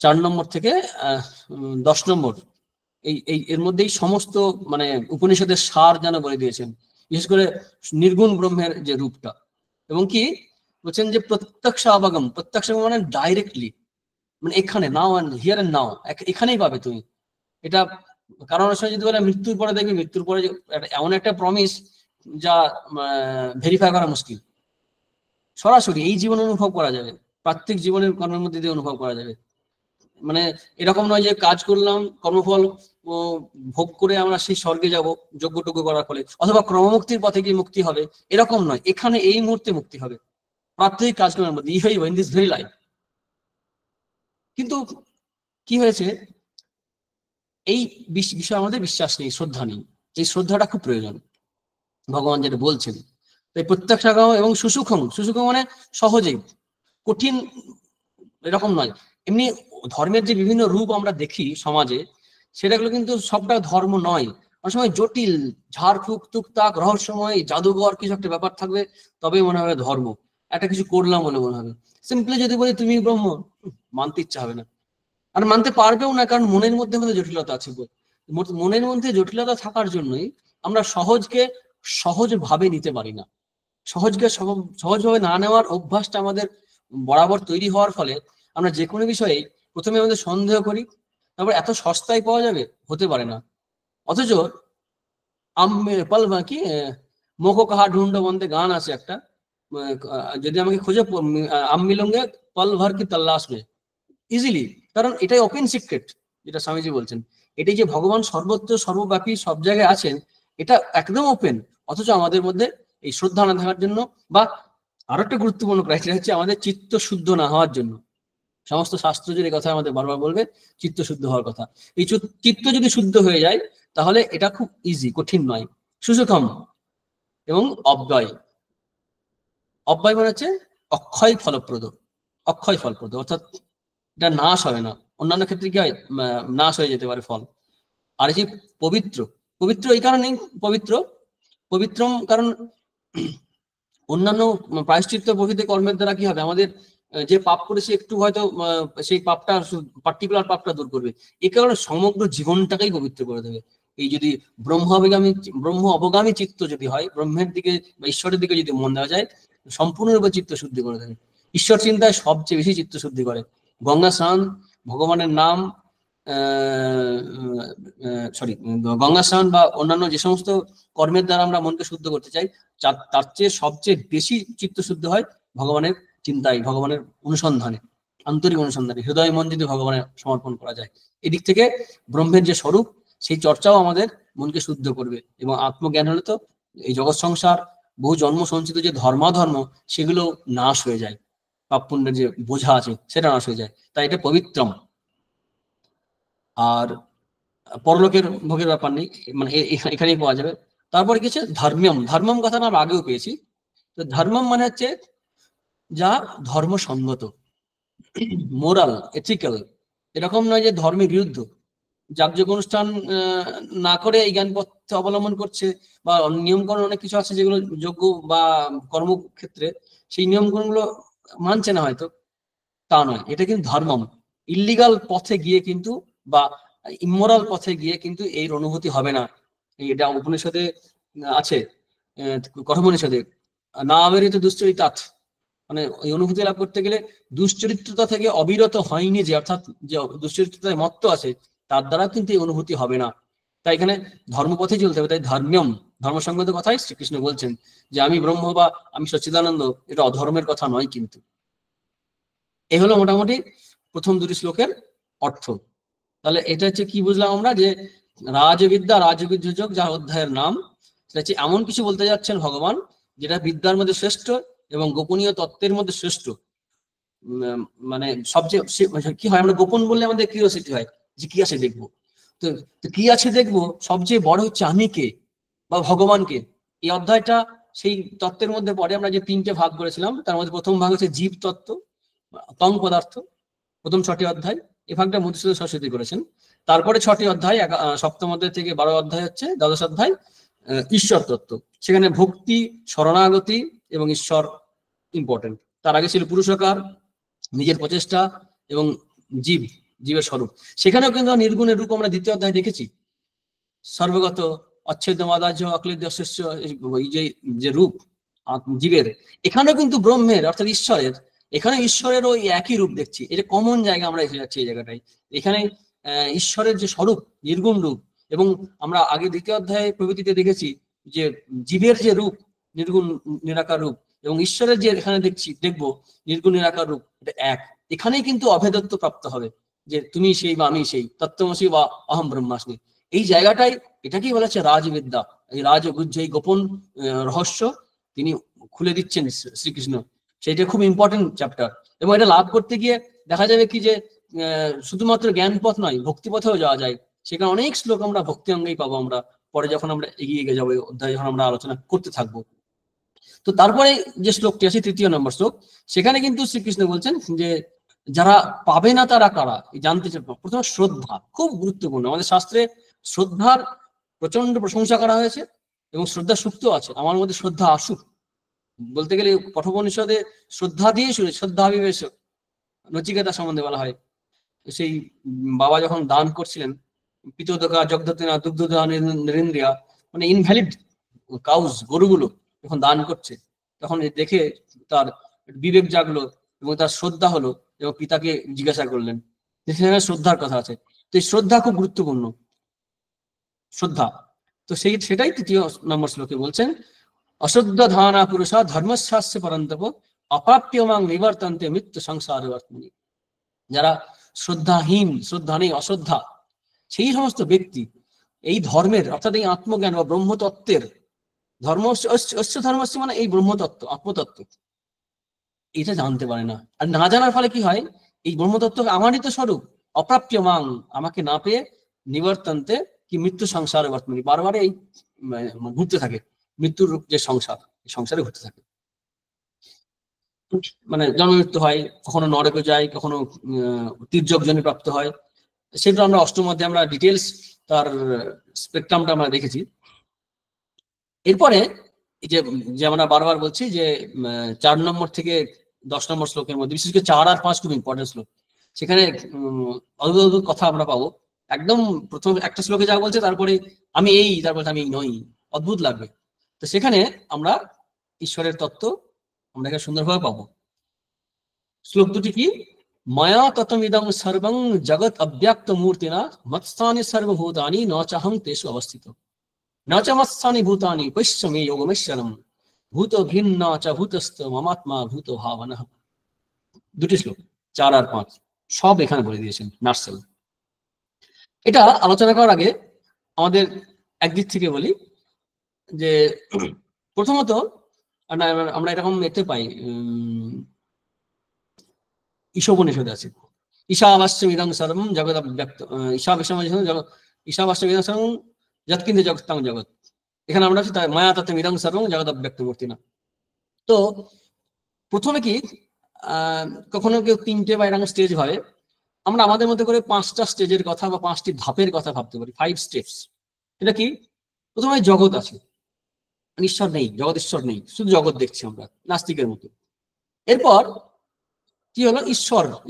4 নম্বর থেকে 10 নম্বর, এই এর মধ্যেই সমস্ত মানে উপনিষদের সার যেন বলে দিয়েছেন, বিশেষ করে নির্গুণ ব্রহ্মের যে রূপটা। এবং কি বলছেন যে প্রত্যক্ষ আবাগম, প্রত্যক্ষ মানে ডাইরেক্টলি, মানে এখানে নাও, হিয়ার এন্ড নাও, এখানেই পাবে তুমি এটা। কারণ যদি বলে মৃত্যুর পরে দেখবে, মৃত্যুর পরে এমন একটা প্রমিস যা ভেরিফাই করা মুশকিল, সরাসরি এই জীবন অনুভব করা যাবে, প্রত্যেক জীবনের কর্মের মধ্যে দিয়ে অনুভব করা যাবে। মানে এরকম নয় যে কাজ করলাম, কর্মফল ভোগ করে আমরা সেই স্বর্গে যাব যজ্ঞটুকু করার ফলে, অথবা ক্রমমুক্তির পথে গিয়ে মুক্তি হবে, এরকম নয়। এখানে এই মুহূর্তে মুক্তি হবে প্রাত্যহিক কাজকর্মের মধ্যে, ইন দিস ভেরি লাইফ। কিন্তু কি হয়েছে, এই বিষয়ে আমাদের বিশ্বাস নেই, শ্রদ্ধা নেই। এই শ্রদ্ধাটা খুব প্রয়োজন, ভগবান যেটা বলছেন। তাই প্রত্যক্ষ এবং সুসুখম, সুসুখম মানে সহজেই, কঠিন এরকম নয়। এমনি ধর্মের যে বিভিন্ন রূপ আমরা দেখি সমাজে, সেটাগুলো কিন্তু সবটা ধর্ম নয়। অনেক সময় জটিল ঝাড়ফুঁক টুকটাক রহস্যময় জাদুঘর কিছু একটা ব্যাপার থাকবে, তবেই মনে হবে ধর্ম, একটা কিছু করলাম বলে মনে হবে। সিম্পলি যদি বলি তুমি ব্রহ্ম, মানতে ইচ্ছা হবে না, আর মানতে পারবেও না, কারণ মনের মধ্যে আমাদের জটিলতা আছে। মনের মধ্যে জটিলতা থাকার জন্যই আমরা সহজকে সহজ ভাবে নিতে পারি না। সহজকে সহজভাবে না নেওয়ার অভ্যাসটা আমাদের বরাবর তৈরি হওয়ার ফলে আমরা যে কোনো বিষয়ে প্রথমে আমাদের সন্দেহ করি, তারপর এত সস্তায় পাওয়া যাবে, হতে পারে না। অথচ কি মোকো কাহা ঢুন্ড বন্ধে গান আছে একটা, যদি আমাকে খুঁজে আম মিলুঙ্গে পল ভর কি তল্লাশ মে, ইজিলি। কারণ এটাই ওপেন সিক্রেট, যেটা স্বামীজি বলছেন, এটাই যে ভগবান সর্বত্র সর্বব্যাপী সব জায়গায় আছেন, এটা একদম ওপেন। অথচ আমাদের মধ্যে এই শ্রদ্ধা না থাকার জন্য, বা আরো একটা গুরুত্বপূর্ণ ক্রাইটেরিয়া হচ্ছে আমাদের চিত্ত শুদ্ধ না হওয়ার জন্য। সমস্ত শাস্ত্র যদি কথা আমাদের বারবার বলবে চিত্ত শুদ্ধ হওয়ার কথা। এই চিত্ত যদি শুদ্ধ হয়ে যায় তাহলে এটা খুব ইজি, কঠিন নয়। সুসুখম এবং অব্যয়। অব্যয় মানে হচ্ছে অক্ষয় ফলপ্রদ, অক্ষয় ফলপ্রদ, অর্থাৎ এটা নাশ হবে না। অন্যান্য ক্ষেত্রে কি হয়, নাশ হয়ে যেতে পারে ফল। আর এই যে পবিত্র, পবিত্র এই কারণেই পবিত্র, পবিত্রম কারণ অন্যান্য প্রায়শ্চিত্ত প্রভৃতি কর্মের দ্বারা কি হবে, আমাদের যে পাপ করেছে একটু হয়তো সেই পাপটা, পার্টিকুলার পাপটা দূর করবে। এই কারণে সমগ্র জীবনটাকেই পবিত্র করে দেবে। এই যদি ব্রহ্ম অবগামী চিত্ত যদি হয়, ব্রহ্মের দিকে বা ঈশ্বরের দিকে যদি মন দেওয়া যায়, সম্পূর্ণরূপে চিত্ত শুদ্ধি করে দেবে। ঈশ্বর চিন্তায় সবচেয়ে বেশি চিত্ত শুদ্ধি করে। গঙ্গা স্নান, ভগবানের নাম, গঙ্গা স্নান বা অন্যান্য যে সমস্ত কর্মের দ্বারা আমরা মনকে শুদ্ধ করতে চাই, তার চেয়ে সবচেয়ে বেশি চিত্ত শুদ্ধ হয় ভগবানের চিন্তায়, ভগবানের অনুসন্ধানে, আন্তরিক অনুসন্ধানে, হৃদয় মন যদি ভগবানের সমর্পণ করা যায়। এদিক থেকে ব্রহ্মের যে স্বরূপ, সেই চর্চাও আমাদের মনকে শুদ্ধ করবে। এবং আত্মজ্ঞান হলে তো এই জগৎ সংসার, বহু জন্ম সঞ্চিত যে ধর্মাধর্ম, সেগুলো নাশ হয়ে যায়, পাপ পুণ্যের যে বোঝা আছে সেটা নাশ হয়ে যায়। তাই এটা পবিত্রম। আর পরলোকের ভোগের ব্যাপার নেই, মানে এখানেই পাওয়া যাবে। তারপরে কি হচ্ছে ধর্মম। ধর্মম কথাটা আমরা আগেও পেয়েছি। তো ধর্মম মানে হচ্ছে যা ধর্মসঙ্গত, মোরাল, এথিক্যাল। এরকম নয় যে ধর্মের বিরুদ্ধ, যাগযজ্ঞ অনুষ্ঠান না করে এই জ্ঞান পথে অবলম্বন করছে, বা নিয়মকানুন অনেক কিছু আছে যেগুলো যোগ্য বা কর্মক্ষেত্রে সেই নিয়মকানুনগুলো মানছে না হয়তো, তা নয়। এটা কিন্তু ধর্মম। ইল্লিগাল পথে গিয়ে কিন্তু, বা ইমোরাল পথে গিয়ে কিন্তু এর অনুভূতি হবে না। এটা উপনিষদে আছে, কঠোপনিষদে, না আবেরিত দুশ্চরিতাৎ, মানে এই অনুভূতি লাভ করতে গেলে দুশ্চরিত্রতা থেকে অবিরত হয়নি যে, অর্থাৎ যে দুশ্চরিত্রতায় মত্ত আছে, তার দ্বারা কিন্তু এই অনুভূতি হবে না। তাই এখানে ধর্মপথে চলতে হবে। তাই ধর্ম্যম, ধর্মসঙ্গত কথাই শ্রীকৃষ্ণ বলছেন যে আমি ব্রহ্ম বা আমি সচ্চিদানন্দ, এটা অধর্মের কথা নয়। কিন্তু এই হলো মোটামুটি প্রথম দুটি শ্লোকের অর্থ। তাহলে এটা হচ্ছে কি বুঝলাম আমরা, যে রাজবিদ্যা রাজবিদ্যোগ যা অধ্যায়ের নাম, সেটা হচ্ছে এমন কিছু বলতে যাচ্ছেন ভগবান যেটা বিদ্যার মধ্যে শ্রেষ্ঠ এবং গোপনীয় তত্ত্বের মধ্যে শ্রেষ্ঠ। মানে সবচেয়ে কি হয়, আমরা গোপন বললে আমাদের কিউরিওসিটি হয় যে কি আছে দেখবো। তো কি আছে দেখবো, সবচেয়ে বড় হচ্ছে আমি কে বা ভগবানকে। এই অধ্যায়টা সেই তত্ত্বের মধ্যে পড়ে। আমরা যে তিনটে ভাগ করেছিলাম, তার মধ্যে প্রথম ভাগ হচ্ছে জীব তত্ত্ব, তং পদার্থ, প্রথম 6টি অধ্যায়। এই ভাগটা মধুসূদন সরস্বতী করেছেন। তারপরে 6টি অধ্যায়, সপ্তম অধ্যায় থেকে 12 অধ্যায় হচ্ছে দ্বাদশ অধ্যায়, ঈশ্বর তত্ত্ব। সেখানে ভক্তি, শরণাগতি এবং ঈশ্বর ইম্পর্টেন্ট। তার আগে ছিল পুরুষকার, নিজের প্রচেষ্টা এবং জীবের স্বরূপ। সেখানেও কিন্তু নির্গুণের রূপ আমরা দ্বিতীয় অধ্যায় দেখেছি। সর্বগত, অচ্ছেদ্য, মাদাহ্য, অক্লেদ্য, শস্য, এই যে রূপ জীবের, এখানেও কিন্তু ব্রহ্মের অর্থাৎ ঈশ্বরের, এখানে ঈশ্বরের ওই একই রূপ দেখছি। এটা কমন জায়গা, আমরা এসে যাচ্ছি এই জায়গাটায়। এখানে ঈশ্বরের যে স্বরূপ, নির্গুণ রূপ, এবং আমরা আগে দ্বিতীয় অধ্যায়ে প্রভৃতিতে দেখেছি যে জীবের যে রূপ, নির্গুণ নিরাকার রূপ, এবং ঈশ্বরের যে এখানে দেখবো নির্গুণ নিরাকার রূপ, এটা এক। এখানেই কিন্তু অভেদত্ব প্রাপ্ত হবে, যে তুমি সেই বা আমি সেই, তত্ত্বমসি বা অহম ব্রহ্মাস্মি। এই জায়গাটাই, এটাকেই বলা হচ্ছে রাজবিদ্যা। এই রাজগুহ্য, এই গোপন রহস্য তিনি খুলে দিচ্ছেন শ্রীকৃষ্ণ। সেটা খুব ইম্পর্টেন্ট চ্যাপ্টার। এবং এটা লাভ করতে গিয়ে দেখা যাবে কি যে শুধুমাত্র জ্ঞান পথ নয়, ভক্তি পথেও যাওয়া যায়। সেখানে অনেক শ্লোক আমরা ভক্তি অঙ্গেই পাবো আমরা, পরে যখন আমরা এগিয়ে যাবো অধ্যায়, যখন আমরা আলোচনা করতে থাকবো। তো তারপরে যে শ্লোকটি আছে, 3য় নম্বর শ্লোক, সেখানে কিন্তু শ্রীকৃষ্ণ বলছেন যে যারা পাবে না তারা কারা, জানতে চাই। প্রথমে শ্রদ্ধা খুব গুরুত্বপূর্ণ। আমাদের শাস্ত্রে শ্রদ্ধার প্রচন্ড প্রশংসা করা হয়েছে এবং শ্রদ্ধা সুপ্ত আছে। আমার মধ্যে শ্রদ্ধা আসুক, বলতে গেলে কঠোপনিষদে শ্রদ্ধা দিয়ে শুরু, শ্রদ্ধাবিবেশ নচিকেতা সম্বন্ধে বলা হয়। সেই বাবা যখন দান করছিলেন, পিতোদকা জগদতিনা দুগ্ধদা নরেন্দ্রিয়া, মানে ইনভ্যালিড কাউজ, গরুগুলো যখন দান করছে, তখন দেখে তার বিবেক জাগলো এবং তার শ্রদ্ধা হলো, এবং পিতাকে জিজ্ঞাসা করলেন। সেখানে শ্রদ্ধার কথা আছে। তো এই শ্রদ্ধা খুব গুরুত্বপূর্ণ, শ্রদ্ধা। তো সেটাই 3য় নম্বর শ্লোকে বলছেন, অশ্রদ্ধা ধানা পুরুষা ধর্মশাস্ত্র পরন্তপ অপ্রাপ্যমাং নিবর্তন্তে মৃত্যু সংসার বর্তমানে। যারা শ্রদ্ধাহীন, শ্রদ্ধা নেই, অশ্রদ্ধা, সেই সমস্ত ব্যক্তি এই ধর্মের, অর্থাৎ এই আত্মজ্ঞান বা ব্রহ্মতত্ত্বের, ধর্ম ধর্মস্য মানে এই ব্রহ্মতত্ত্ব, আত্মতত্ত্ব, এটা জানতে পারে না। আর না জানার ফলে কি হয়, এই ব্রহ্মতত্ত্ব আমারই তো স্বরূপ, অপ্রাপ্যমাং, আমাকে না পেয়ে, নিবর্তন্তে কি মৃত্যু সংসার বর্তমানে, বারবার এই ঘুরতে থাকে, মৃত্যুর যে সংসার, সংসারে ঘুরতে থাকে। মানে জন্ম মৃত্যু হয়, কখনো নরকে যায়, কখনো তির্যক জনে প্রাপ্ত হয়। সেটা আমরা অষ্টম অধ্যায়ে আমরা ডিটেলস তার স্পেকট্রামটা আমরা দেখেছি। এরপরে যে আমরা বারবার বলছি যে 4 নম্বর থেকে 10 নম্বর শ্লোকের মধ্যে, বিশেষ করে 4 আর 5 খুব ইম্পর্টেন্ট শ্লোক। সেখানে অদ্ভুত অদ্ভুত কথা আমরা পাবো। একদম প্রথম একটা শ্লোকে যা বলছে, তারপরে আমি এই, তারপরে আমি নই, অদ্ভুত লাগবে। তো সেখানে আমরা ঈশ্বরের তত্ত্ব আমরা এখানে সুন্দরভাবে পাবো। শ্লোক দুটি কি, মায়া ততমিদং সর্বং জগৎ অব্যক্ত মূর্তিনা মৎস্থানি সর্বভূতানি ন চাহং তেষু অবস্থিত, ন চ মৎস্থানি ভূতানি পশ্যমে যোগমেশ্বরম ভূত ভিন্ন চ ভূতস্থ মমাত্মা ভূত ভাবনঃ। দুটি শ্লোক 4 আর 5 সব এখানে বলে দিয়েছেন নার্সেল। এটা আলোচনা করার আগে আমাদের একদিক থেকে বলি যে প্রথমত আমরা এরকম দেখতে পাই, ঈশোপনিষদে আছে ঈশাবাস্যমিদং সর্বম জগৎ অব্যক্ত, ঈশাবাস্যমিদং সর্বম যৎকিঞ্চিৎ জগৎ জগৎ। এখানে আমরা আছি মায়া তত্ত্বমিদং সর্বং জগৎ অব্যক্ত মূর্তিনা। তো প্রথমে কি কখনো কেউ 3টে বা এরকম স্টেজ ভাবে, আমরা আমাদের মধ্যে করে 5টা স্টেজের কথা বা 5টি ধাপের কথা ভাবতে পারি, 5 স্টেপস। এটা কি, প্রথমে জগৎ আছে, ঈশ্বর নেই, জগৎ ঈশ্বর নেই, শুধু জগৎ দেখছি আমরা নাস্তিকের মতো। এরপর কি হলো,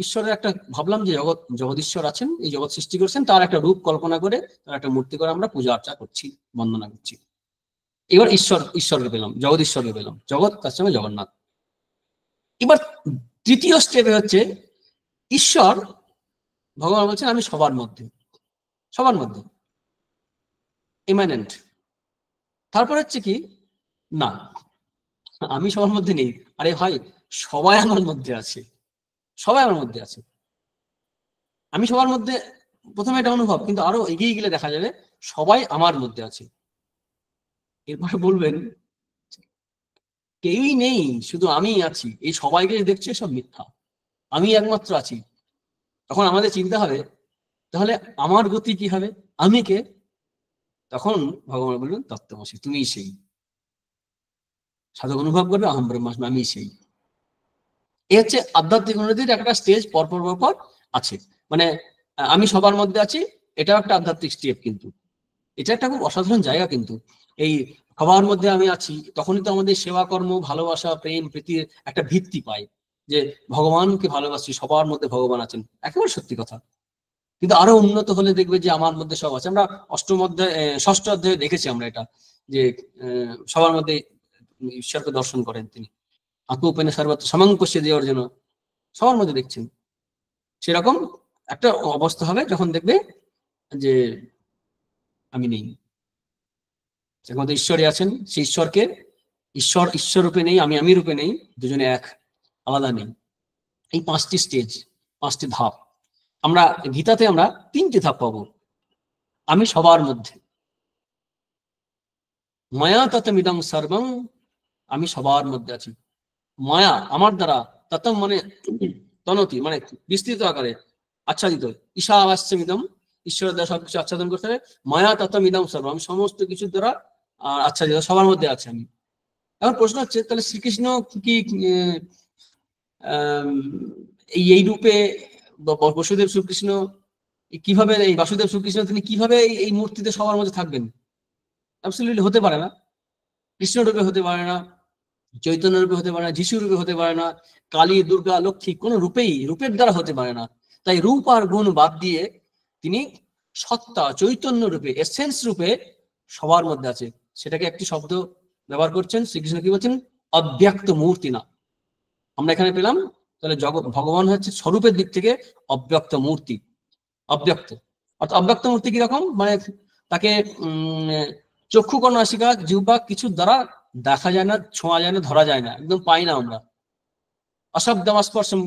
ঈশ্বরের একটা ভাবলাম যে জগৎ ঈশ্বর আছেন, এই জগৎ সৃষ্টি করছেন, তার একটা রূপ কল্পনা করে, তার একটা মূর্তি করে আমরা পূজা অর্চা করছি, বন্দনা করছি। এবার ঈশ্বরকে পেলাম, জগৎ ঈশ্বরকে পেলাম, জগৎ তার সঙ্গে জগন্নাথ। এবার 3য় স্টেপে হচ্ছে ঈশ্বর, ভগবান বলছেন আমি সবার মধ্যে, সবার মধ্যে ইমানেন্ট। তারপর হচ্ছে কি, না আমি সবার মধ্যে নেই, আরে ভাই সবাই আমার মধ্যে আছে, সবাই আমার মধ্যে আছে, আমি সবার মধ্যে, প্রথমে এটা অনুভব, কিন্তু আরো এগিয়ে গেলে দেখা যাবে সবাই আমার মধ্যে আছে। এরপরে বলবেন কেউই নেই, শুধু আমি আছি, এই সবাইকে দেখছে সব মিথ্যা, আমি একমাত্র আছি। তখন আমাদের চিন্তা হবে তাহলে আমার গতি কি হবে, আমি কে? তখন ভগবান বলবেন তত্ত্বমসি, তুমি সেই। সাধক অনুভব করবে আহম ব্রহ্মাস্মি, আমি সেই। এ হচ্ছে আধ্যাত্মিক উন্নতির একটা স্টেজ, পরপর পরপর আছে। মানে আমি সবার মধ্যে আছি, এটাও একটা আধ্যাত্মিক স্টেপ, কিন্তু এটা একটা খুব অসাধারণ জায়গা। কিন্তু এই সবার মধ্যে আমি আছি, তখনই তো আমাদের সেবা কর্ম, ভালোবাসা, প্রেম, প্রীতির একটা ভিত্তি পাই, যে ভগবানকে ভালোবাসি, সবার মধ্যে ভগবান আছেন, একেবারে সত্যি কথা। কিন্তু আরো উন্নত হলে দেখবে যে আমার মধ্যে সব আছে। আমরা 6ষ্ঠ অধ্যায়ে দেখেছি আমরা এটা, যে সবার মধ্যে ঈশ্বরকে দর্শন করেন তিনি, আত্মোপেনে সর্বত্র সমং পশ্যে দেওয়ার জন্য সবার মধ্যে দেখছেন। সেরকম একটা অবস্থা হবে যখন দেখবে যে আমি নেই, একমাত্র ঈশ্বরই আছেন। সেই ঈশ্বরকে, ঈশ্বর রূপে নেই, আমি রূপে নেই, দুজনে এক, আলাদা নেই। এই 5টি স্টেজ, 5টি ধাপ। আমরা গীতাতে আমরা 3টে ধাপ পাবো। আমি সবার মধ্যে, মায়া ততমিদং সর্বং, আমি সবার মধ্যে আছি, মায়া আমার দ্বারা, ততম মানে তনতি, মানে বিস্তৃত আকারে আচ্ছাদিত, ঈশাবাস্যমিদম, ঈশ্বরের দ্বারা সবকিছু আচ্ছাদন করতে হবে, মায়া ততমিদং সর্বম, সমস্ত কিছুর দ্বারা আচ্ছাদিত, সবার মধ্যে আছে আমি। এখন প্রশ্ন হচ্ছে তাহলে শ্রীকৃষ্ণ কি এই রূপে, বসুদেব শ্রীকৃষ্ণ কিভাবে, এই বাসুদেব শ্রীকৃষ্ণ তিনি কিভাবে এই মূর্তিতে সবার মধ্যে থাকবেন? অ্যাবসলিউটলি হতে পারে না। কৃষ্ণ রূপে হতে পারে না, চৈতন্য রূপে হতে পারে না, যিশু রূপে হতে পারে না, কালী, দুর্গা, লক্ষ্মী কোনো রূপের দ্বারা হতে পারে না। তাই রূপ আর গুণ বাদ দিয়ে তিনি সত্তা, চৈতন্য রূপে, এসেন্স রূপে সবার মধ্যে আছে। সেটাকে একটি শব্দ ব্যবহার করছেন শ্রীকৃষ্ণ, কি বলছেন? অব্যক্ত মূর্তি না। আমরা এখানে পেলাম তাহলে ভগবান হচ্ছে স্বরূপের দিক থেকে অব্যক্ত মূর্তি, অব্যক্ত। অর্থাৎ অব্যক্ত মূর্তি কিরকম, মানে তাকে চক্ষু, কর্ণ, নাসিকা, জিহ্বা কিছু দ্বারা দেখা যায় না, ছোঁয়া যায় না, ধরা যায় না, একদম পাই না আমরা। অশব্দমস্পর্শম,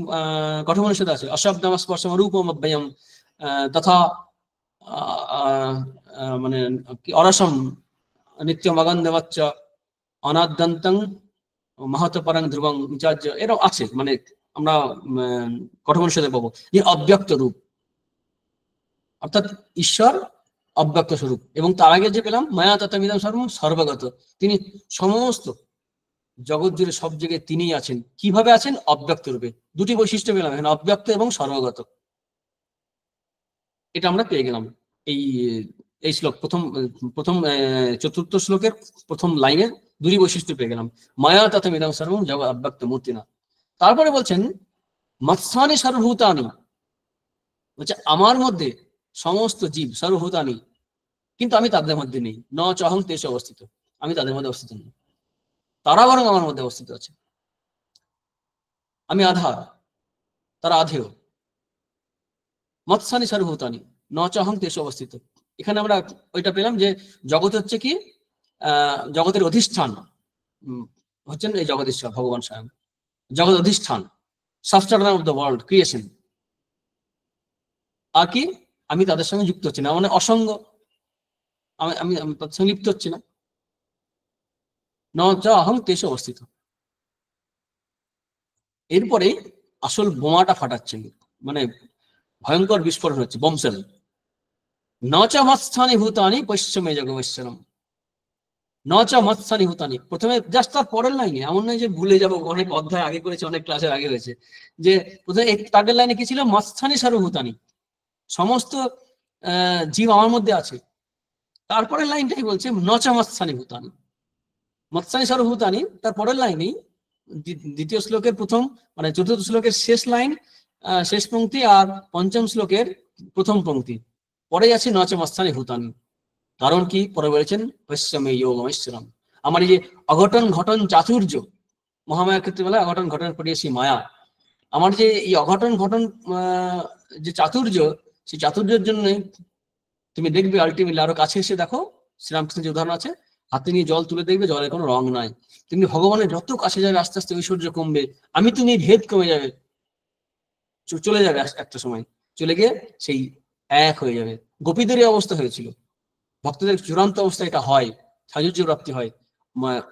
কঠোপনিষদে আছে, অশব্দমস্পর্শম রূপম অব্যয়ম তথা মানে অরসম নিত্যম অগন্ধবচ্চ অনাদ্যন্তং মাহাত পরাং ধ্রুবং নিচার্য, এরকম আছে। মানে আমরা কঠোপনিষদে পাবো যে অব্যক্ত রূপ, অর্থাৎ ঈশ্বর অব্যক্ত স্বরূপ। এবং তার আগে যে পেলাম মায়া তত্ত্ববিদম সর্বম সর্বগত, তিনি সমস্ত জগৎ জুড়ে সব জায়গায় তিনি আছেন। কিভাবে আছেন? অব্যক্ত রূপে। দুটি বৈশিষ্ট্য পেলাম এখানে, অব্যক্ত এবং সর্বগত। এটা আমরা পেয়ে গেলাম এই এই শ্লোক প্রথম চতুর্থ শ্লোকের প্রথম লাইনের দুটি বৈশিষ্ট্য পেয়ে গেলাম, মায়া তত্ত্ববিদম সর্বম জগৎ অব্যক্ত মূর্তি না। তারপরে বলছেন মৎস্যানি সর্বভূতানি, বলছে আমার মধ্যে সমস্ত জীব সর্বভূতানি, কিন্তু আমি তাদের মধ্যে নেই। ন চহং তেষু অবস্থিত, আমি তাদের মধ্যে অবস্থিত নেই, তারা বরং আমার মধ্যে অবস্থিত আছে। আমি আধার, তারা আধেয়। মৎস্যানি সর্বভূতানি ন চহং তেষু অবস্থিত। এখানে আমরা ওইটা পেলাম যে জগৎ হচ্ছে কি, জগতের অধিষ্ঠান হচ্ছেন এই জগদীশ্বর ভগবান স্বয়ং, জগৎ অধিষ্ঠান, সাবস্টারনার অফ দ্য ওয়ার্ল্ড, ক্রিয়েশন। আর কি, আমি তাদের সঙ্গে যুক্ত হচ্ছি না, মানে অসঙ্গ, আমি আমি তাদের সঙ্গে লিপ্ত হচ্ছি না। ন চ অহং তেষু অবস্থিত। এরপরে আসল বোমাটা ফাটাচ্ছেন, মানে ভয়ঙ্কর বিস্ফোরণ হচ্ছে, বমসেল। ন চ মৎস্যানি ভূতানি পশ্চিমে জগমেশ্বরম, ন চ মৎস্যানি ভূতানি। প্রথমে জাস্ট তার পরের লাইনে, এমন নয় যে ভুলে যাবো, অনেক অধ্যায় আগে করেছে, অনেক ক্লাসের আগে হয়েছে, যে প্রথমে তাদের লাইনে কি ছিল? মৎস্যানি সর্বভূতানি, সমস্ত জীব আমার মধ্যে আছে। তারপরের লাইনটাই বলছে ন চ মৎস্যানি ভূতানি, মৎস্যানি সর্বভূতানি। তার পরের লাইনেই দ্বিতীয় শ্লোকের প্রথম, মানে চতুর্থ শ্লোকের শেষ লাইন, শেষ পংক্তি, আর পঞ্চম শ্লোকের প্রথম পংক্তি, পরেই আছে ন চ মৎস্যানি ভূতানি। কারণ কি? পরে বলেছেন পশ্চিমে যোগমেশ্বরম, আমার এই যে অঘটন ঘটন চাতুর্য, মহামায়ার ক্ষেত্রে বলে অঘটন ঘটন পড়িয়েছি মায়া। আমার যে এই অঘটন ঘটন যে চাতুর্য, সেই চাতুর্যের জন্য তুমি দেখবে আলটিমেটলি, আরো কাছে এসে দেখো শ্রীরামকৃষ্ণের যে উদাহরণ আছে, হাতে নিয়ে জল তুলে দেখবে জলের কোনো রং নাই। তুমি ভগবানের যত কাছে যাবে আস্তে আস্তে ঐশ্বর্য কমবে, আমি তুমি ভেদ কমে যাবে, চলে যাবে একটা সময়, চলে গিয়ে সেই এক হয়ে যাবে। গোপীদেরই অবস্থা হয়েছিল, ভক্তদের চূড়ান্ত অবস্থা এটা হয়, সাযুজ্য প্রাপ্তি হয়।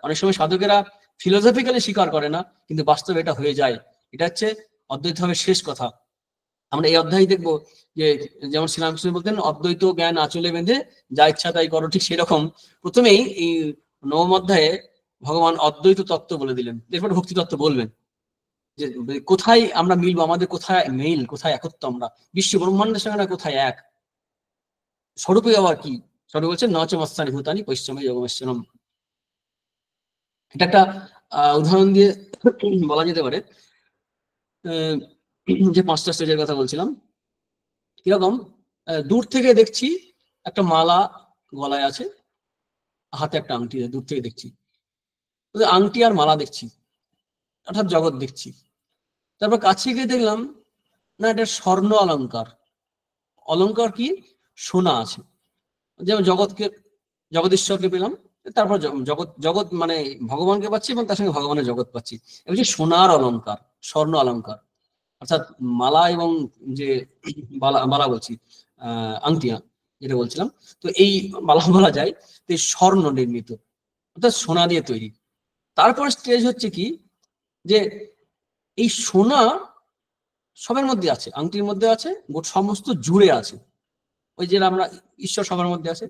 অনেক সময় সাধকেরা ফিলোসফিক্যালি স্বীকার করে না, কিন্তু বাস্তবে এটা হয়ে যায়। এটা হচ্ছে অদ্বৈত ভাবের শেষ কথা। আমরা এই অধ্যায় দেখবো যে যেমন শ্রীরামকৃষ্ণ বলতেন অদ্বৈত জ্ঞান আঁচলে বেঁধে যা ইচ্ছা তাই করো, ঠিক সেরকম প্রথমেই এই নবম অধ্যায়ে ভগবান অদ্বৈত তত্ত্ব বলে দিলেন, এরপর ভক্তি তত্ত্ব বলবেন, যে কোথায় আমরা মিলবো, আমাদের কোথায় মেল, কোথায় একত্ব, আমরা বিশ্ব ব্রহ্মাণ্ডের সঙ্গে কোথায় এক, স্বরূপে আবার কি? স্বরূপ বলছেন ন চ মৎস্যানি ভূতানি পশ্চিমে যোগমেশ্বরম। এটা একটা উদাহরণ দিয়ে বলা যেতে পারে, যে পাঁচটা স্টেজের কথা বলছিলাম, কিরকম? দূর থেকে দেখছি একটা মালা গলায় আছে, হাতে একটা আংটি, দূর থেকে দেখছি, আংটি আর মালা দেখছি, অর্থাৎ জগৎ দেখছি। তারপর কাছে গিয়ে দেখলাম না, এটা স্বর্ণ অলংকার। অলংকার কি? সোনা আছে। যেমন জগদীশ্বরকে পেলাম, তারপর জগৎ মানে ভগবানকে পাচ্ছি, এবং তার সঙ্গে ভগবানের জগৎ পাচ্ছি। এবং যে সোনার অলংকার, স্বর্ণ অলংকার, অর্থাৎ মালা এবং যে মালা বলছি, আংটিয়া যেটা বলছিলাম, তো এই মালা বলা যায় তো স্বর্ণ নির্মিত, অর্থাৎ সোনা দিয়ে তৈরি। তারপর স্টেজ হচ্ছে কি, যে এই সোনা সবের মধ্যে আছে, আংটির মধ্যে আছে, সমস্ত জুড়ে আছে, ওই যে আমরা ঈশ্বর সবার মধ্যে আছে।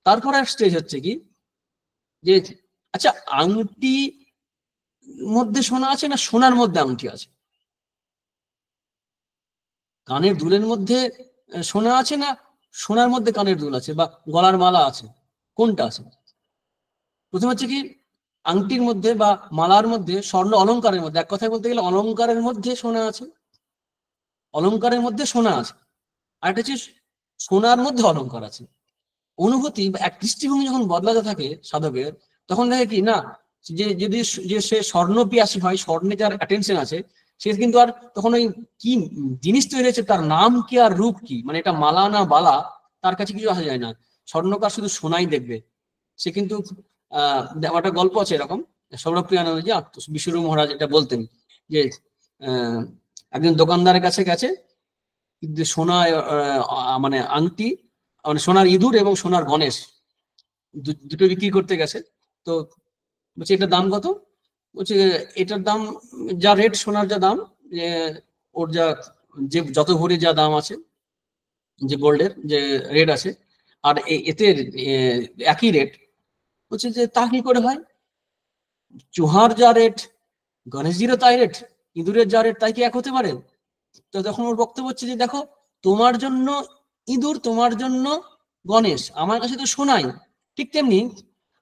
তারপর এক স্টেজ হচ্ছে কি, যে আচ্ছা আংটি মধ্যে সোনা আছে না সোনার মধ্যে আংটি আছে, কানের দুলের মধ্যে সোনা আছে না সোনার মধ্যে কানের দুল আছে, বা গলার মালা আছে, কোনটা আছে? প্রথম হচ্ছে কি, আংটির মধ্যে বা মালার মধ্যে, স্বর্ণ অলংকারের মধ্যে, এক কথায় বলতে গেলে অলংকারের মধ্যে সোনা আছে, অলংকারের মধ্যে সোনা আছে। আর একটা হচ্ছে সোনার মধ্যে অলংকার আছে। অনুভূতি বা এক দৃষ্টিভঙ্গি যখন বদলাতে থাকে সাধকের, তখন দেখে কি না, যে যদি যে সে স্বর্ণ পিয়াসী হয়, স্বর্ণে যার অ্যাটেনশন আছে, সে কিন্তু আর তখন ওই কি জিনিস তৈরি হয়েছে, তার নাম কি আর রূপ কি, মানে এটা মালা না বালা, তার কাছে কিছু আসা যায় না। স্বর্ণকার শুধু সোনাই দেখবে। সে কিন্তু একটা গল্প আছে এরকম, সৌরভপ্রিয়ানন্দ জি বিশ্বরূপ মহারাজ এটা বলতেন যে একজন দোকানদারের কাছে গেছে, কিন্তু সোনা মানে আংটি, মানে সোনার ইঁদুর এবং সোনার গণেশ দুটো বিক্রি করতে গেছে। তো বলছে এটার দাম কত? বলছে এটার দাম যা রেট, সোনার যা দাম, যে ওর যা, যে যত ভরি যা দাম আছে, যে গোল্ডের যে রেট আছে, আর এতে একই রেট। বলছে যে তা কি করে হয়? চুহার যা রেট, গণেশজিরও তাই রেট, ইঁদুরের যা রেট, তাই কি এক হতে পারে? তো তখন ওর বক্তব্য হচ্ছে যে দেখো, তোমার জন্য ইঁদুর, তোমার জন্য গণেশ, আমার কাছে তো সোনাই। ঠিক তেমনি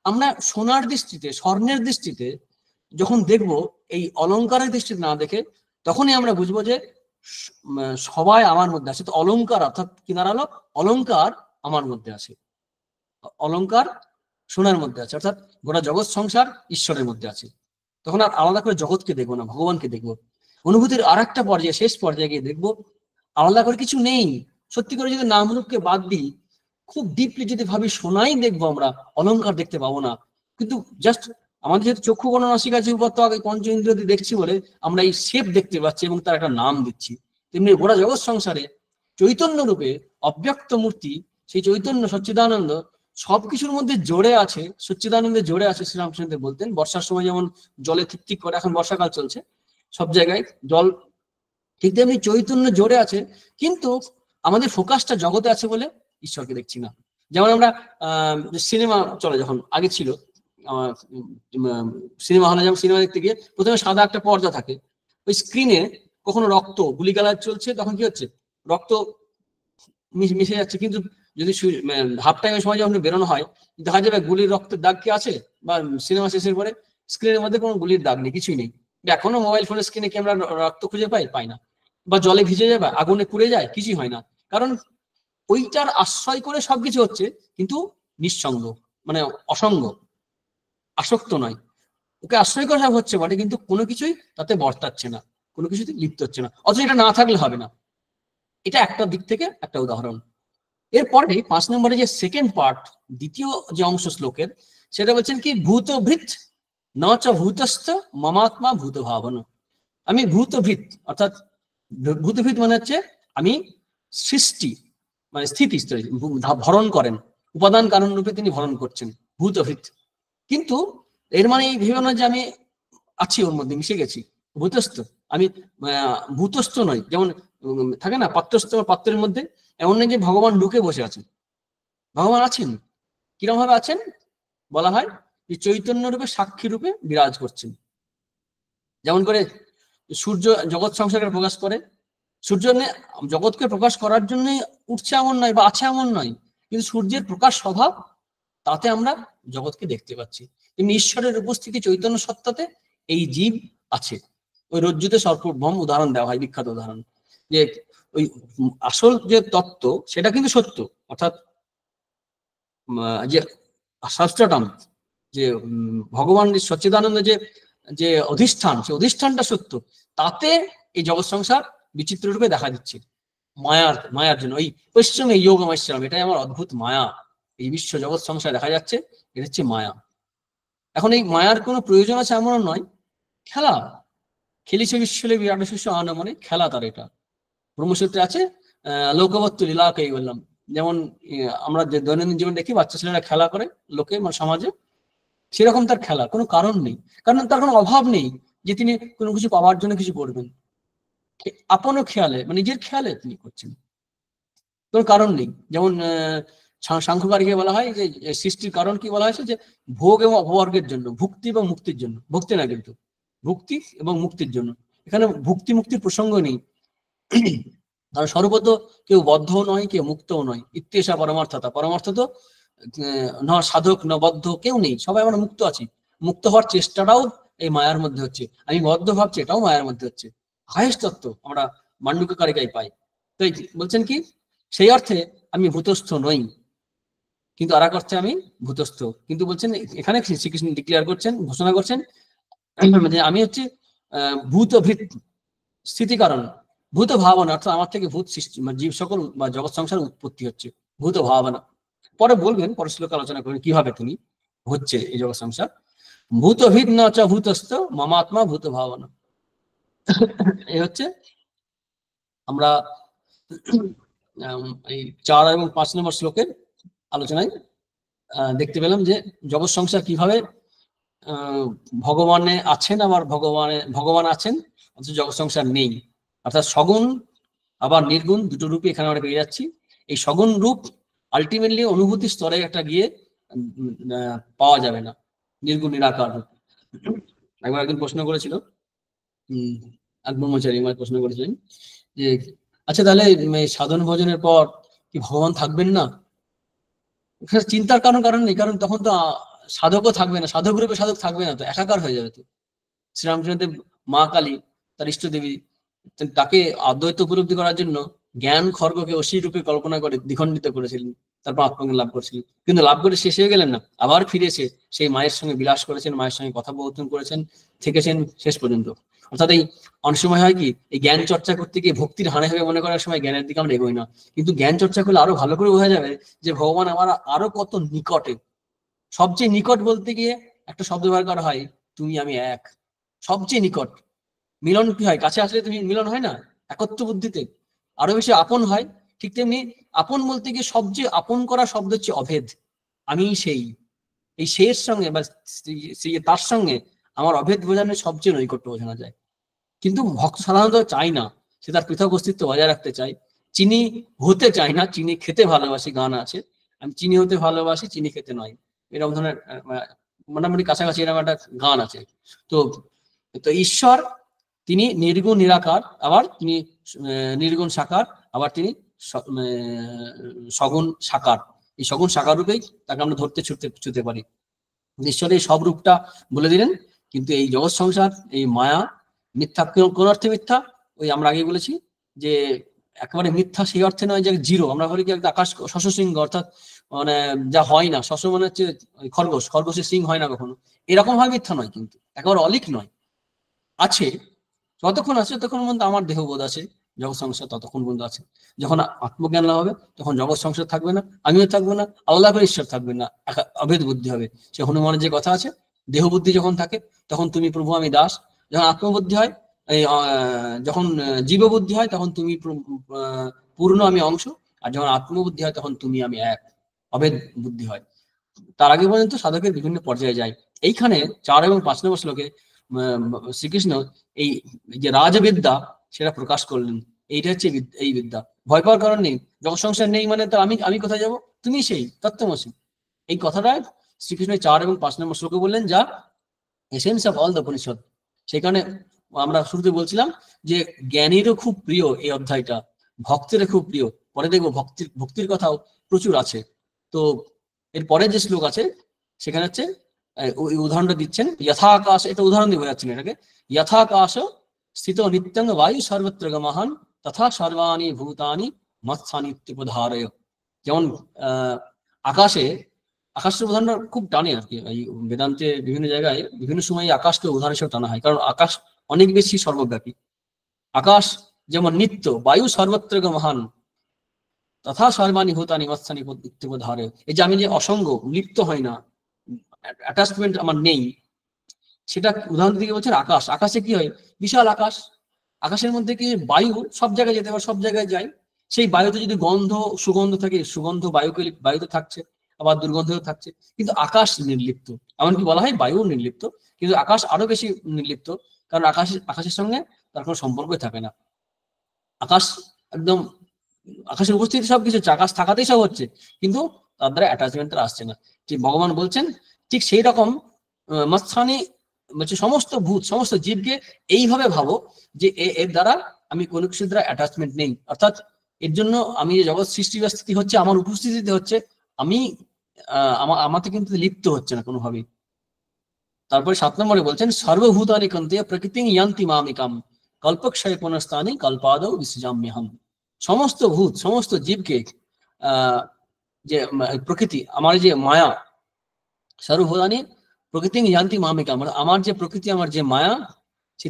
আমরা সোনার দৃষ্টিতে, স্বর্ণের দৃষ্টিতে যখন দেখব, এই অলংকারের দৃষ্টিতে না দেখে, তখনই আমরা বুঝবো যে সবাই আমার মধ্যে আছে। তো অলংকার অর্থাৎ কি দাঁড়ালো? অলংকার আমার মধ্যে আছে, অলংকার সোনার মধ্যে আছে, অর্থাৎ গোটা জগৎ সংসার ঈশ্বরের মধ্যে আছে। তখন আর আলাদা করে জগৎকে দেখবো না, ভগবানকে দেখবো। অনুভূতির আর একটা পর্যায়ে, শেষ পর্যায়ে গিয়ে দেখবো আলাদা করে কিছু নেই। সত্যি করে যদি নাম রূপকে বাদ দিই, খুব ডিপলি যদি ভাবি, সোনাই দেখবো আমরা, অলংকার দেখতে পাবো না। কিন্তু জাস্ট আমাদের যেহেতু চক্ষু গণ নাসিকা জিহ্বা ত্বক এই পঞ্চ ইন্দ্রিয় দিয়ে দেখছি বলে আমরা এই শেপ দেখতে পাচ্ছি এবং তার একটা নাম দিচ্ছি। তেমনি গোটা জগৎ সংসারে চৈতন্য রূপে অব্যক্ত মূর্তি, সেই চৈতন্য সচ্চিদানন্দ সবকিছুর মধ্যে জড়ে আছে, সচ্চিদানন্দে জড়ে আছে। শ্রীরামকৃষ্ণদেব বলতেন বর্ষার সময় যেমন জলে ঠিক ঠিক করে, এখন বর্ষাকাল চলছে, সব জায়গায় জল, ঠিক তেমনি চৈতন্য জড়ে আছে, কিন্তু আমাদের ফোকাসটা জগতে আছে বলে ঈশ্বরকে দেখছি না। যেমন আমরা সিনেমা চলে, যখন আগে ছিল সিনেমা হলে, যেমন সিনেমা দেখতে গিয়ে প্রথমে সাদা একটা পর্দা থাকে, ওই স্ক্রিনে কখনো রক্ত গুলিগালা চলছে, তখন কি হচ্ছে, রক্ত মিশে যাচ্ছে। কিন্তু যদি হাফ টাইমের সময় যখন বেরোনো হয়, দেখা যাবে গুলির রক্তের দাগ কি আছে, বা সিনেমা শেষের পরে স্ক্রিনের মধ্যে কোনো গুলির দাগ নেই, কিছুই নেই। এখনো মোবাইল ফোনের স্ক্রিনে কি আমরা রক্ত খুঁজে পাই না? বা জলে ভিজে যায়, বা আগুনে পুড়ে যায়, কিছুই হয় না। কারণ ওইটার আশ্রয় করে সবকিছু হচ্ছে, কিন্তু নিঃসঙ্গ, মানে অসঙ্গ, আসক্ত নয়। ওকে আশ্রয় করে সব হচ্ছে বটে, কিন্তু কোনো কিছুই তাতে বর্তাচ্ছে না, কোনো কিছুতে লিপ্ত হচ্ছে না। অথচ এটা না থাকলে হবে না। এটা একটা দিক থেকে একটা উদাহরণ। এরপরে 5 নম্বরে যে সেকেন্ড পার্ট, দ্বিতীয় যে অংশ শ্লোকের, সেটা বলছেন কি, ভূতভৃৎ ন চ ভূতস্থ মমাত্মা ভূত ভাবন। আমি ভূতভৃৎ, অর্থাৎ ভূতভৃৎ মানে হচ্ছে আমি সৃষ্টি, মানে স্থিতি ভরণ করেন, উপাদান কারণ রূপে তিনি ভরণ করছেন, ভূতভৃৎ। কিন্তু এর মানে এই ভেবে না যে আমি আছি ওর মধ্যে, মিশে গেছি। ভূতস্থ, আমি ভূতস্থ নয়। যেমন থাকে না পাত্রস্থ, পাত্রের মধ্যে, এমন নেই যে ভগবান ঢুকে বসে আছেন। ভগবান আছেন, কিরকম ভাবে আছেন? বলা হয় যে চৈতন্য রূপে, সাক্ষী রূপে বিরাজ করছেন। যেমন করে সূর্য জগৎ সংসারকে প্রকাশ করে, সূর্য জগৎকে প্রকাশ করার জন্য উঠছে এমন নয়, বা আছে এমন নয়, কিন্তু সূর্যের প্রকাশ স্বভাব, তাতে আমরা জগৎকে দেখতে পাচ্ছি। তেমনি ঈশ্বরের উপস্থিতি চৈতন্য সত্তাতে এই জীব আছে। ওই রজ্জুতে সর্পভ্রম উদাহরণ দেওয়া হয়, বিখ্যাত উদাহরণ, যে ওই আসল যে তত্ত্ব সেটা কিন্তু সত্য, অর্থাৎ যে শাস্ত্রটাম, যে ভগবান সচ্চিদানন্দ যে যে অধিষ্ঠান, সে অধিষ্ঠানটা সত্য, তাতে এই জগৎ সংসার বিচিত্র রূপে দেখা দিচ্ছে। মায়ার জন্য ওই পশ্চিমে যোগমাশ্রম, এটাই আমার অদ্ভুত মায়া। এই বিশ্ব জগৎ সংসার দেখা যাচ্ছে, এটা হচ্ছে মায়া। এখন এই মায়ার কোনো প্রয়োজন আছে এমন নয়, খেলা, খেলিছে বিশ্বলে বিরাট শিষ্য আন, মানে খেলা তার। এটা ব্রহ্মসূত্রে আছে, লোকবত্ত লীলাকেই বললাম। যেমন আমরা যে দৈনন্দিন জীবন দেখি, বাচ্চা ছেলেরা খেলা করে লোকে, মানে সমাজে, সেরকম তার খেলা কোনো কারণ নেই। কারণ তার কোনো অভাব নেই যে তিনি কোনো কিছু পাওয়ার জন্য কিছু করবেন। আপনও খেয়ালে, মানে নিজের খেয়ালে তিনি করছেন, কোনো কারণ নেই। যেমন সাংখ্যকারিকে বলা হয় যে সৃষ্টির কারণ কি বলা হয়েছে, যে ভোগ এবং অপবর্গের জন্য, ভুক্তি এবং মুক্তির জন্য। ভক্তি না, কিন্তু ভুক্তি এবং মুক্তির জন্য। এখানে ভুক্তি মুক্তির প্রসঙ্গ নেই। কারণ স্বরূপত কেউ বদ্ধও নয়, কেউ মুক্তও নয়। ইত্যেষা পরমার্থতা, পরমার্থ তো না সাধক না বদ্ধ কেউ নেই, সবাই আমরা মুক্ত আছি। মুক্ত হওয়ার চেষ্টাটাও এই মায়ার মধ্যে হচ্ছে, আমি বদ্ধ ভাবছি এটাও মায়ার মধ্যে হচ্ছে। হায়েস্ট তত্ত্ব আমরা মান্ডুক্য কারিকায় পাই। তো বলছেন কি সেই অর্থে আমি ভূতস্থ নই, কিন্তু আর এক অর্থে আমি ভূতস্থ। কিন্তু বলছেন এখানে শ্রীকৃষ্ণ ডিক্লেয়ার করছেন, ঘোষণা করছেন যে আমি হচ্ছে ভূতভৃত স্থিতি কারণ, ভূত ভাবনা অর্থাৎ আমার থেকে ভূত সৃষ্টি, জীব সকল বা জগৎ সংসার উৎপত্তি হচ্ছে ভূত ভাবনা। পরে বলবেন, পরে শ্লোকে আলোচনা করবেন কিভাবে তুমি হচ্ছে এই জগৎ সংসার। ভূতভৃত ন চ ভূতস্থ মমাত্মা ভূত ভাবনা। এই হচ্ছে আমরা এই 4 এবং 5 নম্বর শ্লোকের আলোচনায় দেখতে পেলাম যে জগৎ সংসার কিভাবে ভগবানে আছেন, আবার ভগবান আছেন অথচ জগৎ সংসার নেই। অর্থাৎ সগুণ আবার নির্গুণ দুটো রূপে এখানে আমরা পেয়ে যাচ্ছি। এই সগুণ রূপ আলটিমেটলি অনুভূতি স্তরে একটা গিয়ে পাওয়া যাবে না, নির্গুণ নিরাকার রূপ। একবার একজন প্রশ্ন করেছিল, আকবরমচারী আমার প্রশ্ন করেছিলেন যে আচ্ছা তাহলে সাধন ভোজনের পর কি ভগবান থাকবেন না? চিন্তার কারণ নেই, কারণ তখন তো সাধকও থাকবে না, সাধক রূপে সাধক থাকবে না, তো একাকার হয়ে যাবে। তো শ্রীরামকৃষ্ণদেব মা কালী তার ইষ্ট দেবী, তাকে অদ্বৈত উপলব্ধি করার জন্য জ্ঞান খর্গকে অসি রূপে কল্পনা করে দ্বিখণ্ডিত করেছিলেন, তারপর আত্মজ্ঞান লাভ করেছিলেন। কিন্তু লাভ করে শেষ হয়ে গেলেন না, আবার ফিরে এসে সেই মায়ের সঙ্গে বিলাস করেছেন, মায়ের সঙ্গে কথোপকথন করেছেন, থেকেছেন শেষ পর্যন্ত। অর্থাৎ এই অনেক সময় হয় কি এই জ্ঞান চর্চা করতে গিয়ে ভক্তির হানি হবে মনে করার সময় জ্ঞানের দিকে আমরা এগোই না। কিন্তু জ্ঞান চর্চা করলে আরো ভালো করে বোঝা যাবে যে ভগবান আমার আরো কত নিকটে। সবচেয়ে নিকট বলতে গিয়ে একটা শব্দ ব্যবহার করা হয়, তুমি আমি এক। সবচেয়ে নিকট মিলন কি হয়, কাছে আসলে তুমি মিলন হয় না একত্র বুদ্ধিতে, আরো বেশি আপন হয়। ঠিক তেমনি আপন বলতে গিয়ে সবচেয়ে আপন করা শব্দ হচ্ছে অভেদ। আমি সেই এই শেষ সঙ্গে বা তার সঙ্গে আমার অভেদ বোঝানোর সবচেয়ে নৈকট্য বোঝানো যায়। কিন্তু ভক্ত সাধারণত চাই না, সে তার পৃথক অস্তিত্ব বজায় রাখতে চায়। চিনি হতে চায় না, চিনি খেতে ভালোবাসি গান আছে, আমি চিনি হতে ভালোবাসি চিনি খেতে নয়, এরকম ধরনের মোটামুটি কাছাকাছি এরকম একটা গান আছে। তো তো ঈশ্বর তিনি নির্গুণ নিরাকার, আবার তিনি নির্গুণ সাকার, আবার তিনি সগুণ সাকার। এই সগুণ সাকার রূপেই তাকে আমরা ধরতে ছুটতে পারি। ঈশ্বরের সব রূপটা বলে দিলেন। কিন্তু এই জগৎ সংসার, এই মায়া মিথ্যা। কোন অর্থে মিথ্যা? ওই আমরা আগে বলেছি যে একেবারে মিথ্যা সেই অর্থে নয় যে জিরো। আমরা বলি কি একটা আকাশ শশসিংহ, অর্থাৎ মানে যা হয় না, শশ মানে হচ্ছে খরগোশের সিং হয় না কখনো, এরকম ভাবে মিথ্যা নয়, কিন্তু একেবারে অলিক নয়, আছে। যতক্ষণ আছে ততক্ষণ পর্যন্ত আমার দেহবোধ আছে, জগৎ সংসার ততক্ষণ পর্যন্ত আছে। যখন আত্মজ্ঞান লাভ হবে তখন জগৎ সংসার থাকবে না, আমিও থাকবো না, আলাদা করে ঈশ্বর থাকবে না, অভেদ বুদ্ধি হবে। সে হনুমানের যে কথা আছে, দেহ বুদ্ধি যখন থাকে তখন তুমি প্রভু আমি দাস, যখন আত্মবুদ্ধি হয়, এই যখন জীববুদ্ধি হয় তখন তুমি পূর্ণ আমি অংশ, আর যখন আত্মবুদ্ধি হয় তখন তুমি আমি এক, অভেদ বুদ্ধি হয়। তার আগে পর্যন্ত সাধকের বিভিন্ন পর্যায়ে যায়। এইখানে 4 এবং 5 নম্বর শ্লোকে শ্রীকৃষ্ণ এই যে রাজবিদ্যা সেটা প্রকাশ করলেন। এইটা হচ্ছে এই বিদ্যা। ভয় পাওয়ার কারণ নেই, জগৎ সংসার নেই মানে তো আমি কোথায় যাব, তুমি সেই তত্ত্বমসি। এই কথাটা শ্রীকৃষ্ণ 4 এবং 5 নম্বর শ্লোকে বললেন, যা essence of all the Upanishad. সেই কারণে আমরা শুরুতে বলছিলাম যে জ্ঞানীরও খুব প্রিয় এই অধ্যায়টা, ভক্তেরও খুব প্রিয়। পরে দেখবো ভক্তির কথাও প্রচুর আছে। তো এর পরে যে শ্লোক আছে সেখানে হচ্ছে ওই উদাহরণটা দিচ্ছেন, যথাকাশ, এটা উদাহরণ দিয়ে বোঝাচ্ছেন এটাকে। যথাকাশ স্থিত নিত্যং বায়ু সর্বত্র গমহান তথা সর্বাণি ভূতানি মৎসানিত্যুপধারয়। যেমন আকাশের উদাহরণটা খুব টানে আর কি, এই বেদান্তে বিভিন্ন জায়গায় বিভিন্ন সময় আকাশকে উদাহরণ হিসেবে টানা হয়, কারণ আকাশ অনেক বেশি সর্বব্যাপী। আকাশ যেমন নিত্য, বায়ু সর্বত্র গমহান তথা সর্বাণি ভূতানি মৎসানিত্যুপধারয়। এই যে আমি যে অসঙ্গ, লিপ্ত হয় না, অ্যাটাচমেন্ট আমার নেই, সেটা উদাহরণ দিকে বলছেন আকাশ। আকাশে কি হয়, বিশাল আকাশ, আকাশের মধ্যে কি বায়ু সব জায়গায় যেতে পারে, সব জায়গায় যায়। সেই বায়ুতে যদি সুগন্ধ থাকে, সুগন্ধ বায়ুতে থাকছে, আবার দুর্গন্ধও থাকছে, কিন্তু আকাশ নির্লিপ্ত। এমনকি বলা হয় বায়ু নির্লিপ্ত, কিন্তু আকাশ আরো বেশি নির্লিপ্ত, কারণ আকাশের সঙ্গে তার কোনো সম্পর্কই থাকে না। আকাশ একদম, আকাশের উপস্থিতি সবকিছু হচ্ছে, আকাশ থাকাতেই সব হচ্ছে, কিন্তু তার দ্বারা অ্যাটাচমেন্ট আসছে না। ঠিক ভগবান বলছেন ঠিক সেই রকম মৎস্থানি বলছে সমস্ত ভূত, সমস্ত জীবকে এইভাবে ভাবো যে এর দ্বারা আমি কোনো কিছুর দ্বারা অ্যাটাচমেন্ট নেই। অর্থাৎ এর জন্য আমি যে জগৎ সৃষ্টি বা স্থিতি হচ্ছে আমার উপস্থিতিতে হচ্ছে, আমি আমাতে কিন্তু লিপ্ত হচ্ছে না কোনোভাবেই। তারপরে 7 নম্বরে বলছেন সর্বভূতানি কন্তে প্রকৃতিং ইয়ান্তি মামিকাম কল্পক্ষয় পুনস্তানি কল্পাদৌ বিসৃজাম্যহম। সমস্ত ভূত সমস্ত জীবকে যে প্রকৃতি আমার যে মায়া, সর্বভূতানি প্রকৃতিং ইয়ান্তি মামিকাম, আমার যে প্রকৃতি আমার যে মায়া সে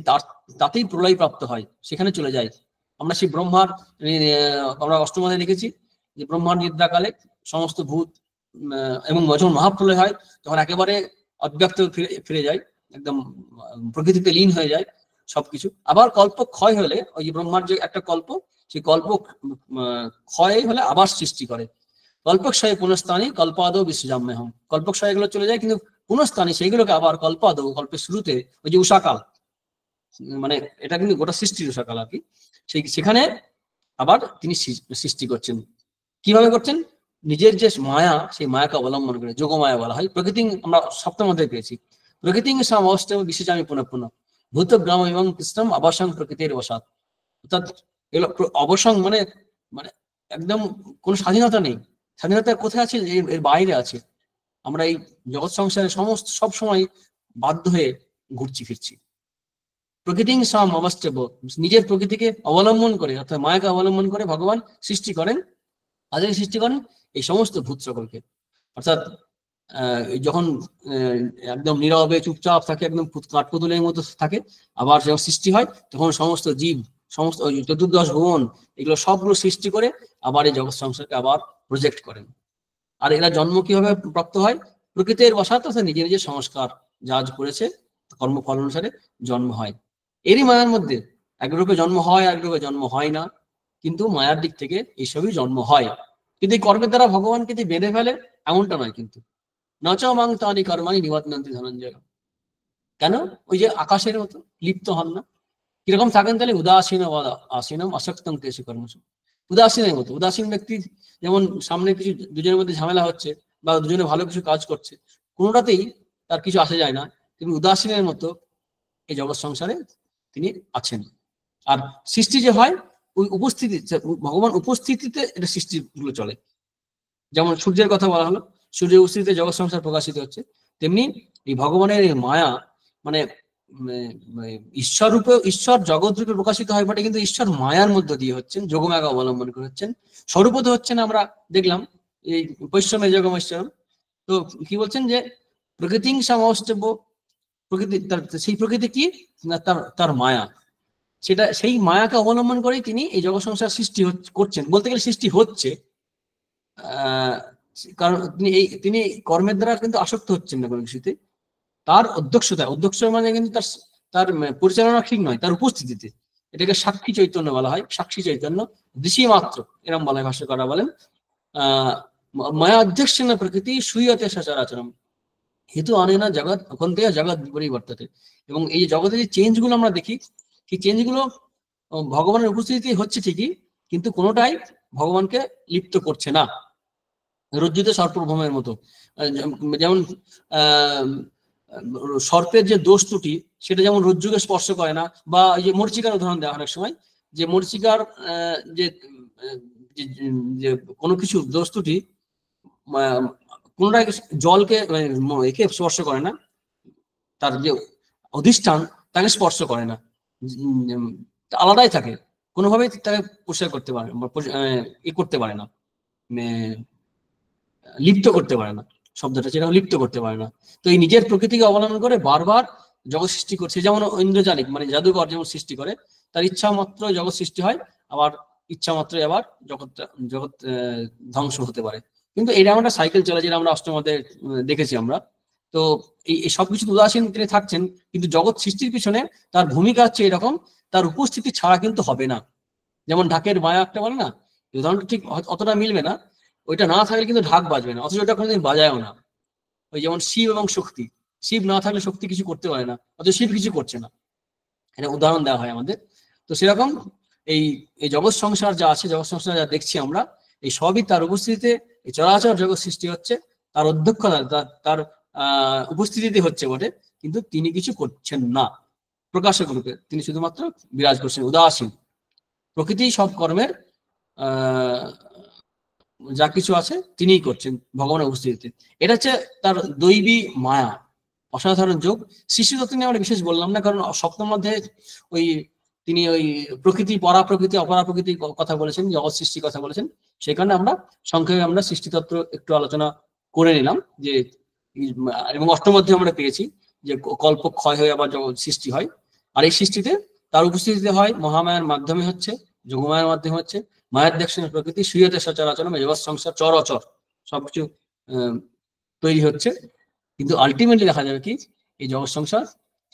তাতেই প্রলয় প্রাপ্ত হয়, সেখানে চলে যায়। আমরা সেই ব্রহ্মার আমরা অষ্টমাদে লিখেছি যে ব্রহ্মার নিদ্রাকালে সমস্ত ভূত এবং যখন মহাপ্রলয় হয় তখন একেবারে অব্যক্ত ফিরে যায়, একদম প্রকৃতিতে লীন হয়ে যায় সবকিছু। আবার কল্প ক্ষয় হলে ওই যে ব্রহ্মার যে একটা কল্প, সেই কল্প ক্ষয় হলে আবার সৃষ্টি করে। কল্পক্ষয়ে পুনঃস্থানী কল্পাদৌ বিসৃজাম্যহম, কল্পক্ষয় এগুলো চলে যায় কিন্তু পুনঃস্থানী সেইগুলোকে আবার কল্পাদৌ, কল্পের শুরুতে ওই যে উষাকাল, মানে এটা কিন্তু গোটা সৃষ্টির উষাকাল আর কি, সেখানে আবার তিনি সৃষ্টি করছেন। কিভাবে করছেন? নিজের যে মায়া, সেই মায়াকে অবলম্বন করে, যোগমায়া বলা হয়। প্রকৃতি আমরা সপ্তম অধ্যায়ে পেয়েছি, প্রকৃতি অষ্টম বিশেষ আমি পুনঃ পুনঃ ভূত গ্রাম এবং কৃষ্ণম অবসং প্রকৃতির বসাত। অর্থাৎ এগুলো অবসং মানে মানে একদম কোনো স্বাধীনতা নেই। স্বাধীনতা কোথায় আছে? এর বাইরে আছে। আমরা এই জগৎ সংসারে সমস্ত সব সময় বাধ্য হয়ে ঘুরছি ফিরছি। প্রকৃতি সাম অবস্থব, নিজের প্রকৃতিকে অবলম্বন করে অর্থাৎ মায়াকে অবলম্বন করে ভগবান সৃষ্টি করেন। আজকে সৃষ্টি করেন এই সমস্ত ভূত সকলকে। অর্থাৎ যখন একদম নীরবে চুপচাপ থাকে, একদম কাঠপুতুলের মতো থাকে, আবার যখন সৃষ্টি হয় তখন সমস্ত জীব, সমস্ত চতুর্দশ ভুবন এগুলো সবগুলো সৃষ্টি করে আবার এই জগৎ সংসারকে আবার প্রজেক্ট করেন। আর এরা জন্ম কিভাবে প্রাপ্ত হয়? প্রকৃতির বসাত, অর্থাৎ নিজের নিজের সংস্কার যা করেছে কর্মফল অনুসারে জন্ম হয়। এরই মায়ার মধ্যে এক রূপে জন্ম হয়, এক রূপে জন্ম হয় না, কিন্তু মায়ার দিক থেকে এইসবই জন্ম হয়। কিন্তু এই কর্মের দ্বারা ভগবানকে যে বেঁধে ফেলে এমনটা নয়। কিন্তু নচ মাং তানি কর্মানি নিবধ্নন্তি ধনঞ্জয়। কেন? ওই যে আকাশের মতো লিপ্ত হন না। কিরকম থাকেন তাহলে? উদাসীন আসীনম আসক্তম কেশু কর্মসু। উদাসীনের মতো। উদাসীন ব্যক্তি যেমন সামনে কিছু দুজনের মধ্যে ঝামেলা হচ্ছে বা দুজনে ভালো কিছু কাজ করছে, কোনোটাতেই তার কিছু আসে যায় না, কিন্তু উদাসীনের মতো এই জগৎ সংসারে তিনি আছেন। আর সৃষ্টি যে হয় ওই উপস্থিতি, ভগবান উপস্থিতিতে এটা সৃষ্টিগুলো চলে। যেমন সূর্যের কথা বলা হলো, সূর্যের উপস্থিতিতে জগৎ সংসার প্রকাশিত হচ্ছে, তেমনি এই ভগবানের এই মায়া মানে ঈশ্বর রূপে, ঈশ্বর জগৎ রূপে প্রকাশিত হয় বটে, কিন্তু ঈশ্বর মায়ার মধ্য দিয়ে হচ্ছেন, যোগমায়াকে অবলম্বন করে হচ্ছেন। স্বরূপত হচ্ছেন আমরা দেখলাম এই বৈশ্বমে যোগমেশ্বরম। তো কি বলছেন যে প্রকৃতি সমস্তব্য, প্রকৃতি সেই প্রকৃতি কি না, তার মায়া, সেটা সেই মায়াকে অবলম্বন করেই তিনি এই জগৎ সংসার সৃষ্টি করছেন। বলতে গেলে সৃষ্টি হচ্ছে, কারণ তিনি কর্মের দ্বারা কিন্তু আসক্ত হচ্ছেন না কোনো কিছুতে। তার অধ্যক্ষ মানে কিন্তু তার পরিচালনা ঠিক নয়, তার উপস্থিতিতে। এটাকে সাক্ষী চৈতন্য বলা হয়, সাক্ষী চৈতন্য, দৃশ্যি মাত্র এরম বলা হয়। ভাষ্যকাররা বলেন মায়া অধ্যক্ষ না প্রকৃতি সুইয়তে সচরাচরম হেতু আনে না জগৎ অকন্তে জগৎ পরিবর্ততে। এবং এই যে জগতের যে চেঞ্জ গুলো আমরা দেখি, সেই চেঞ্জ গুলো ভগবানের উপস্থিতি হচ্ছে ঠিকই, কিন্তু কোনোটাই ভগবানকে লিপ্ত করছে না। রজ্জুতে সর্পভ্রমের মতো। যেমন সর্পের যে দোষ ত্রুটি সেটা যেমন রজ্জুকে স্পর্শ করে না, বা এই যে মরচিকার উদাহরণ দেওয়া অনেক সময়, যে মরচিকার যে কোনো কিছু দোষ ত্রুটি কোনটাই জলকে একে স্পর্শ করে না, তার যে অধিষ্ঠান তাকে স্পর্শ করে না, আলাদাই থাকে, কোনোভাবেই তাকে পরিষ্কার করতে পারে করতে পারে না, লিপ্ত করতে পারে না। শব্দটা সেটা লিপ্ত করতে পারে না। তো এই নিজের প্রকৃতিকে অবলম্বন করে বারবার জগৎ সৃষ্টি করছে। যেমন ইন্দ্রজালিক মানে জাদুকর যেমন সৃষ্টি করে, তার ইচ্ছা মাত্র জগৎ সৃষ্টি হয়, আবার ইচ্ছা মাত্রই আবার জগৎ ধ্বংস হতে পারে। কিন্তু এটা আমরা সাইকেল চলে, যেটা আমরা অষ্টম অধ্যায়ে দেখেছি আমরা। তো এই সবকিছু উদাসীন তিনি থাকছেন, কিন্তু জগৎ সৃষ্টির পিছনে তার ভূমিকা হচ্ছে এরকম, তার উপস্থিতি ছাড়া কিন্তু হবে না। যেমন ঢাকের মায়া একটা বলে না, উদাহরণটা ঠিক অতটা মিলবে না, ওইটা না থাকলে কিন্তু ঢাক বাজবে না, অথচ ওটা কোনোদিন বাজায়ও না। ওই যেমন শিব এবং শক্তি, শিব না থাকলে শক্তি কিছু করতে পারে না, অথচ শিব কিছু করছে না, এটা উদাহরণ দেওয়া হয় আমাদের। তো সেরকম এই জগৎ সংসার যা আছে, জগৎ সংসার যা দেখছি আমরা, এই সবই তার উপস্থিতিতে এই চরাচর জগৎ সৃষ্টি হচ্ছে, তার অধ্যক্ষতা তার উপস্থিতিতে হচ্ছে বটে, কিন্তু তিনি কিছু করছেন না। প্রকাশক রূপে তিনি শুধুমাত্র বিরাজ করছেন, উদাসীন। প্রকৃতি সব কর্মের যা কিছু আছে তিনিই করছেন ভগবানের উপস্থিতিতে। এটা হচ্ছে তার দৈবী মায়া, অসাধারণ যোগ। সৃষ্টিতত্ত্ব নিয়ে আমরা বিশেষ বললাম না, কারণ সপ্তম অধ্যায়ে ওই তিনি ওই প্রকৃতি, পরা প্রকৃতি, অপরা প্রকৃতির কথা বলেছেন, জগৎ সৃষ্টির কথা বলেছেন। সেই কারণে আমরা সংক্ষেপে আমরা সৃষ্টিতত্ত্ব একটু আলোচনা করে নিলাম, যে এবং অষ্টম অধ্যায়ে আমরা পেয়েছি যে কল্প ক্ষয় হয়ে আবার জগৎ সৃষ্টি হয়। আর এই সৃষ্টিতে তার উপস্থিতিতে হয় মহামায়ার মাধ্যমে হচ্ছে, যোগমায়ার মাধ্যমে হচ্ছে। মায়ের দেখছেন প্রকৃতি সুয়তে সচরাচর জগৎ সংসার চর অচর সবকিছু তৈরি হচ্ছে, কিন্তু আলটিমেটলি দেখা যাবে কি এই জগৎ সংসার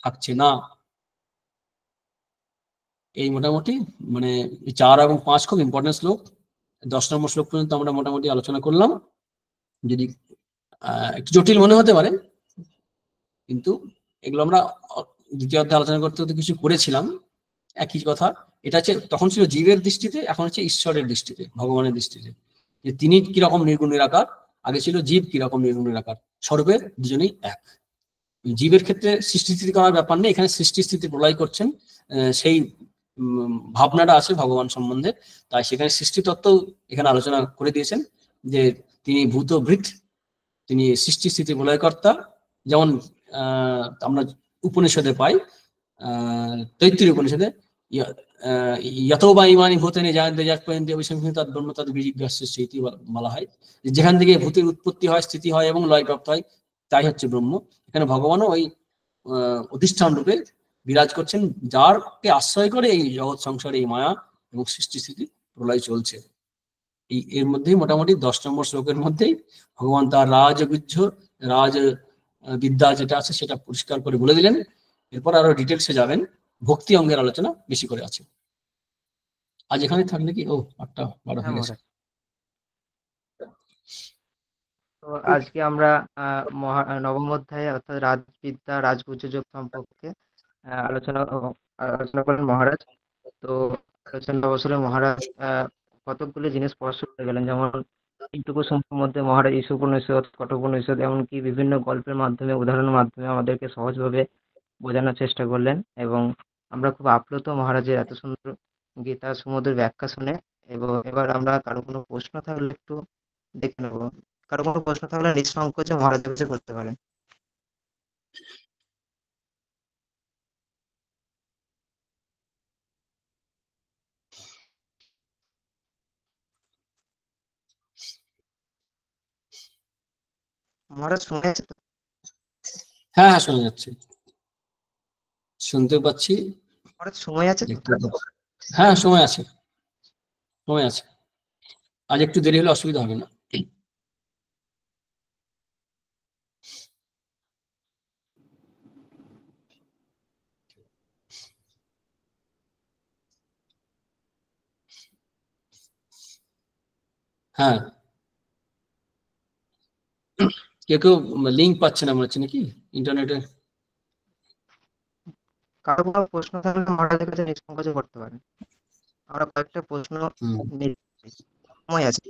থাকছে না। এই মোটামুটি মানে 4 এবং 5 খুব ইম্পর্টেন্ট শ্লোক। 10 নম্বর শ্লোক পর্যন্ত আমরা মোটামুটি আলোচনা করলাম। যদি একটু জটিল মনে হতে পারে, কিন্তু এগুলো আমরা দ্বিতীয় অধ্যায়ে আলোচনা করতে করতে কিছু করেছিলাম। একই কথা, এটা হচ্ছে তখন ছিল জীবের দৃষ্টিতে, এখন হচ্ছে ঈশ্বরের দৃষ্টিতে, ভগবানের দৃষ্টিতে, যে তিনি কিরকম নির্গুণ নিরাকার, আগে ছিল জীব কিরকম নির্গুণ নিরাকার, স্বরূপে দুজনেই এক। জীবের ক্ষেত্রে সৃষ্টি স্থিতি করার ব্যাপার নেই, এখানে সৃষ্টি স্থিতি প্রলয় করছেন, সেই ভাবনাটা আছে ভগবান সম্বন্ধে। তাই সেখানে সৃষ্টি তত্ত্ব এখানে আলোচনা করে দিয়েছেন, যে তিনি ভূতভৃৎ, তিনি সৃষ্টি স্থিতি প্রলয়কর্তা। যেমন আমরা উপনিষদে পাই, তৈত্তিরীয় উপনিষদে যত বা ইমানি ভূতেনে ব্রহ্ম তদ বিজিজ্ঞাস্য ইতি বলা হয়, যেখান থেকে ভূতের উৎপত্তি হয়, স্থিতি হয় এবং লয়প্রাপ্ত হয়, তাই হচ্ছে ব্রহ্ম। এখানে ভগবানও ওই অধিষ্ঠান রূপে বিরাজ করছেন, যারকে আশ্রয় করে এই জগৎ সংসারে এই মায়া এবং সৃষ্টি স্থিতি প্রলয় চলছে। এর মধ্যেই মোটামুটি 10 নম্বর শ্লোকের মধ্যেই ভগবান তার রাজগুহ্য রাজ বিদ্যা যেটা আছে সেটা পরিষ্কার করে বলে দিলেন। এরপর আরো ডিটেলসে যাবেন, ভক্তি অঙ্গের আলোচনা বেশি করে আছে। আজ এখানে থাকলে কি 8:12 হয়ে গেছে। তো আজকে আমরা নবম অধ্যায়ে অর্থাৎ রাজবিদ্যা রাজগুহ্য যোগ সম্পর্কে আলোচনা করেন মহারাজ। তো আলোচনা অবসরে মহারাজ কতকগুলো জিনিস স্পর্শ করে গেলেন, যেমন এইটুকু সময়ের মধ্যে মহারাজ ঈশোপনিষদ, কঠোপনিষদ এমনকি বিভিন্ন গল্পের মাধ্যমে, উদাহরণের মাধ্যমে আমাদেরকে সহজভাবে বোঝানোর চেষ্টা করলেন, এবং আমরা খুব আপ্লুত মহারাজের এত সুন্দর গীতার সমুদ্রের ব্যাখ্যা শুনে। এবং এবার আমরা কারো কোনো প্রশ্ন থাকলে একটু দেখে নেবো। কারো কোনো প্রশ্ন থাকলে নিঃসংকোচে মহারাজের কাছে করতে পারেন। মহারাজ শুনে আছে তো? হ্যাঁ, শোনা যাচ্ছে, শুনতে পাচ্ছি। মহারাজ সময় আছে তো? হ্যাঁ, সময় আছে, সময় আছে। আজ একটু দেরি হলে অসুবিধা হবে না। হ্যাঁ, কেউ কেউ লিঙ্ক পাচ্ছে না মনে হচ্ছে নাকি ইন্টারনেটে। কারো কোনো প্রশ্ন থাকলে মহারাজের কাছে নিঃসংকোচে করতে পারেন। আমরা কয়েকটা প্রশ্ন সময় আছে।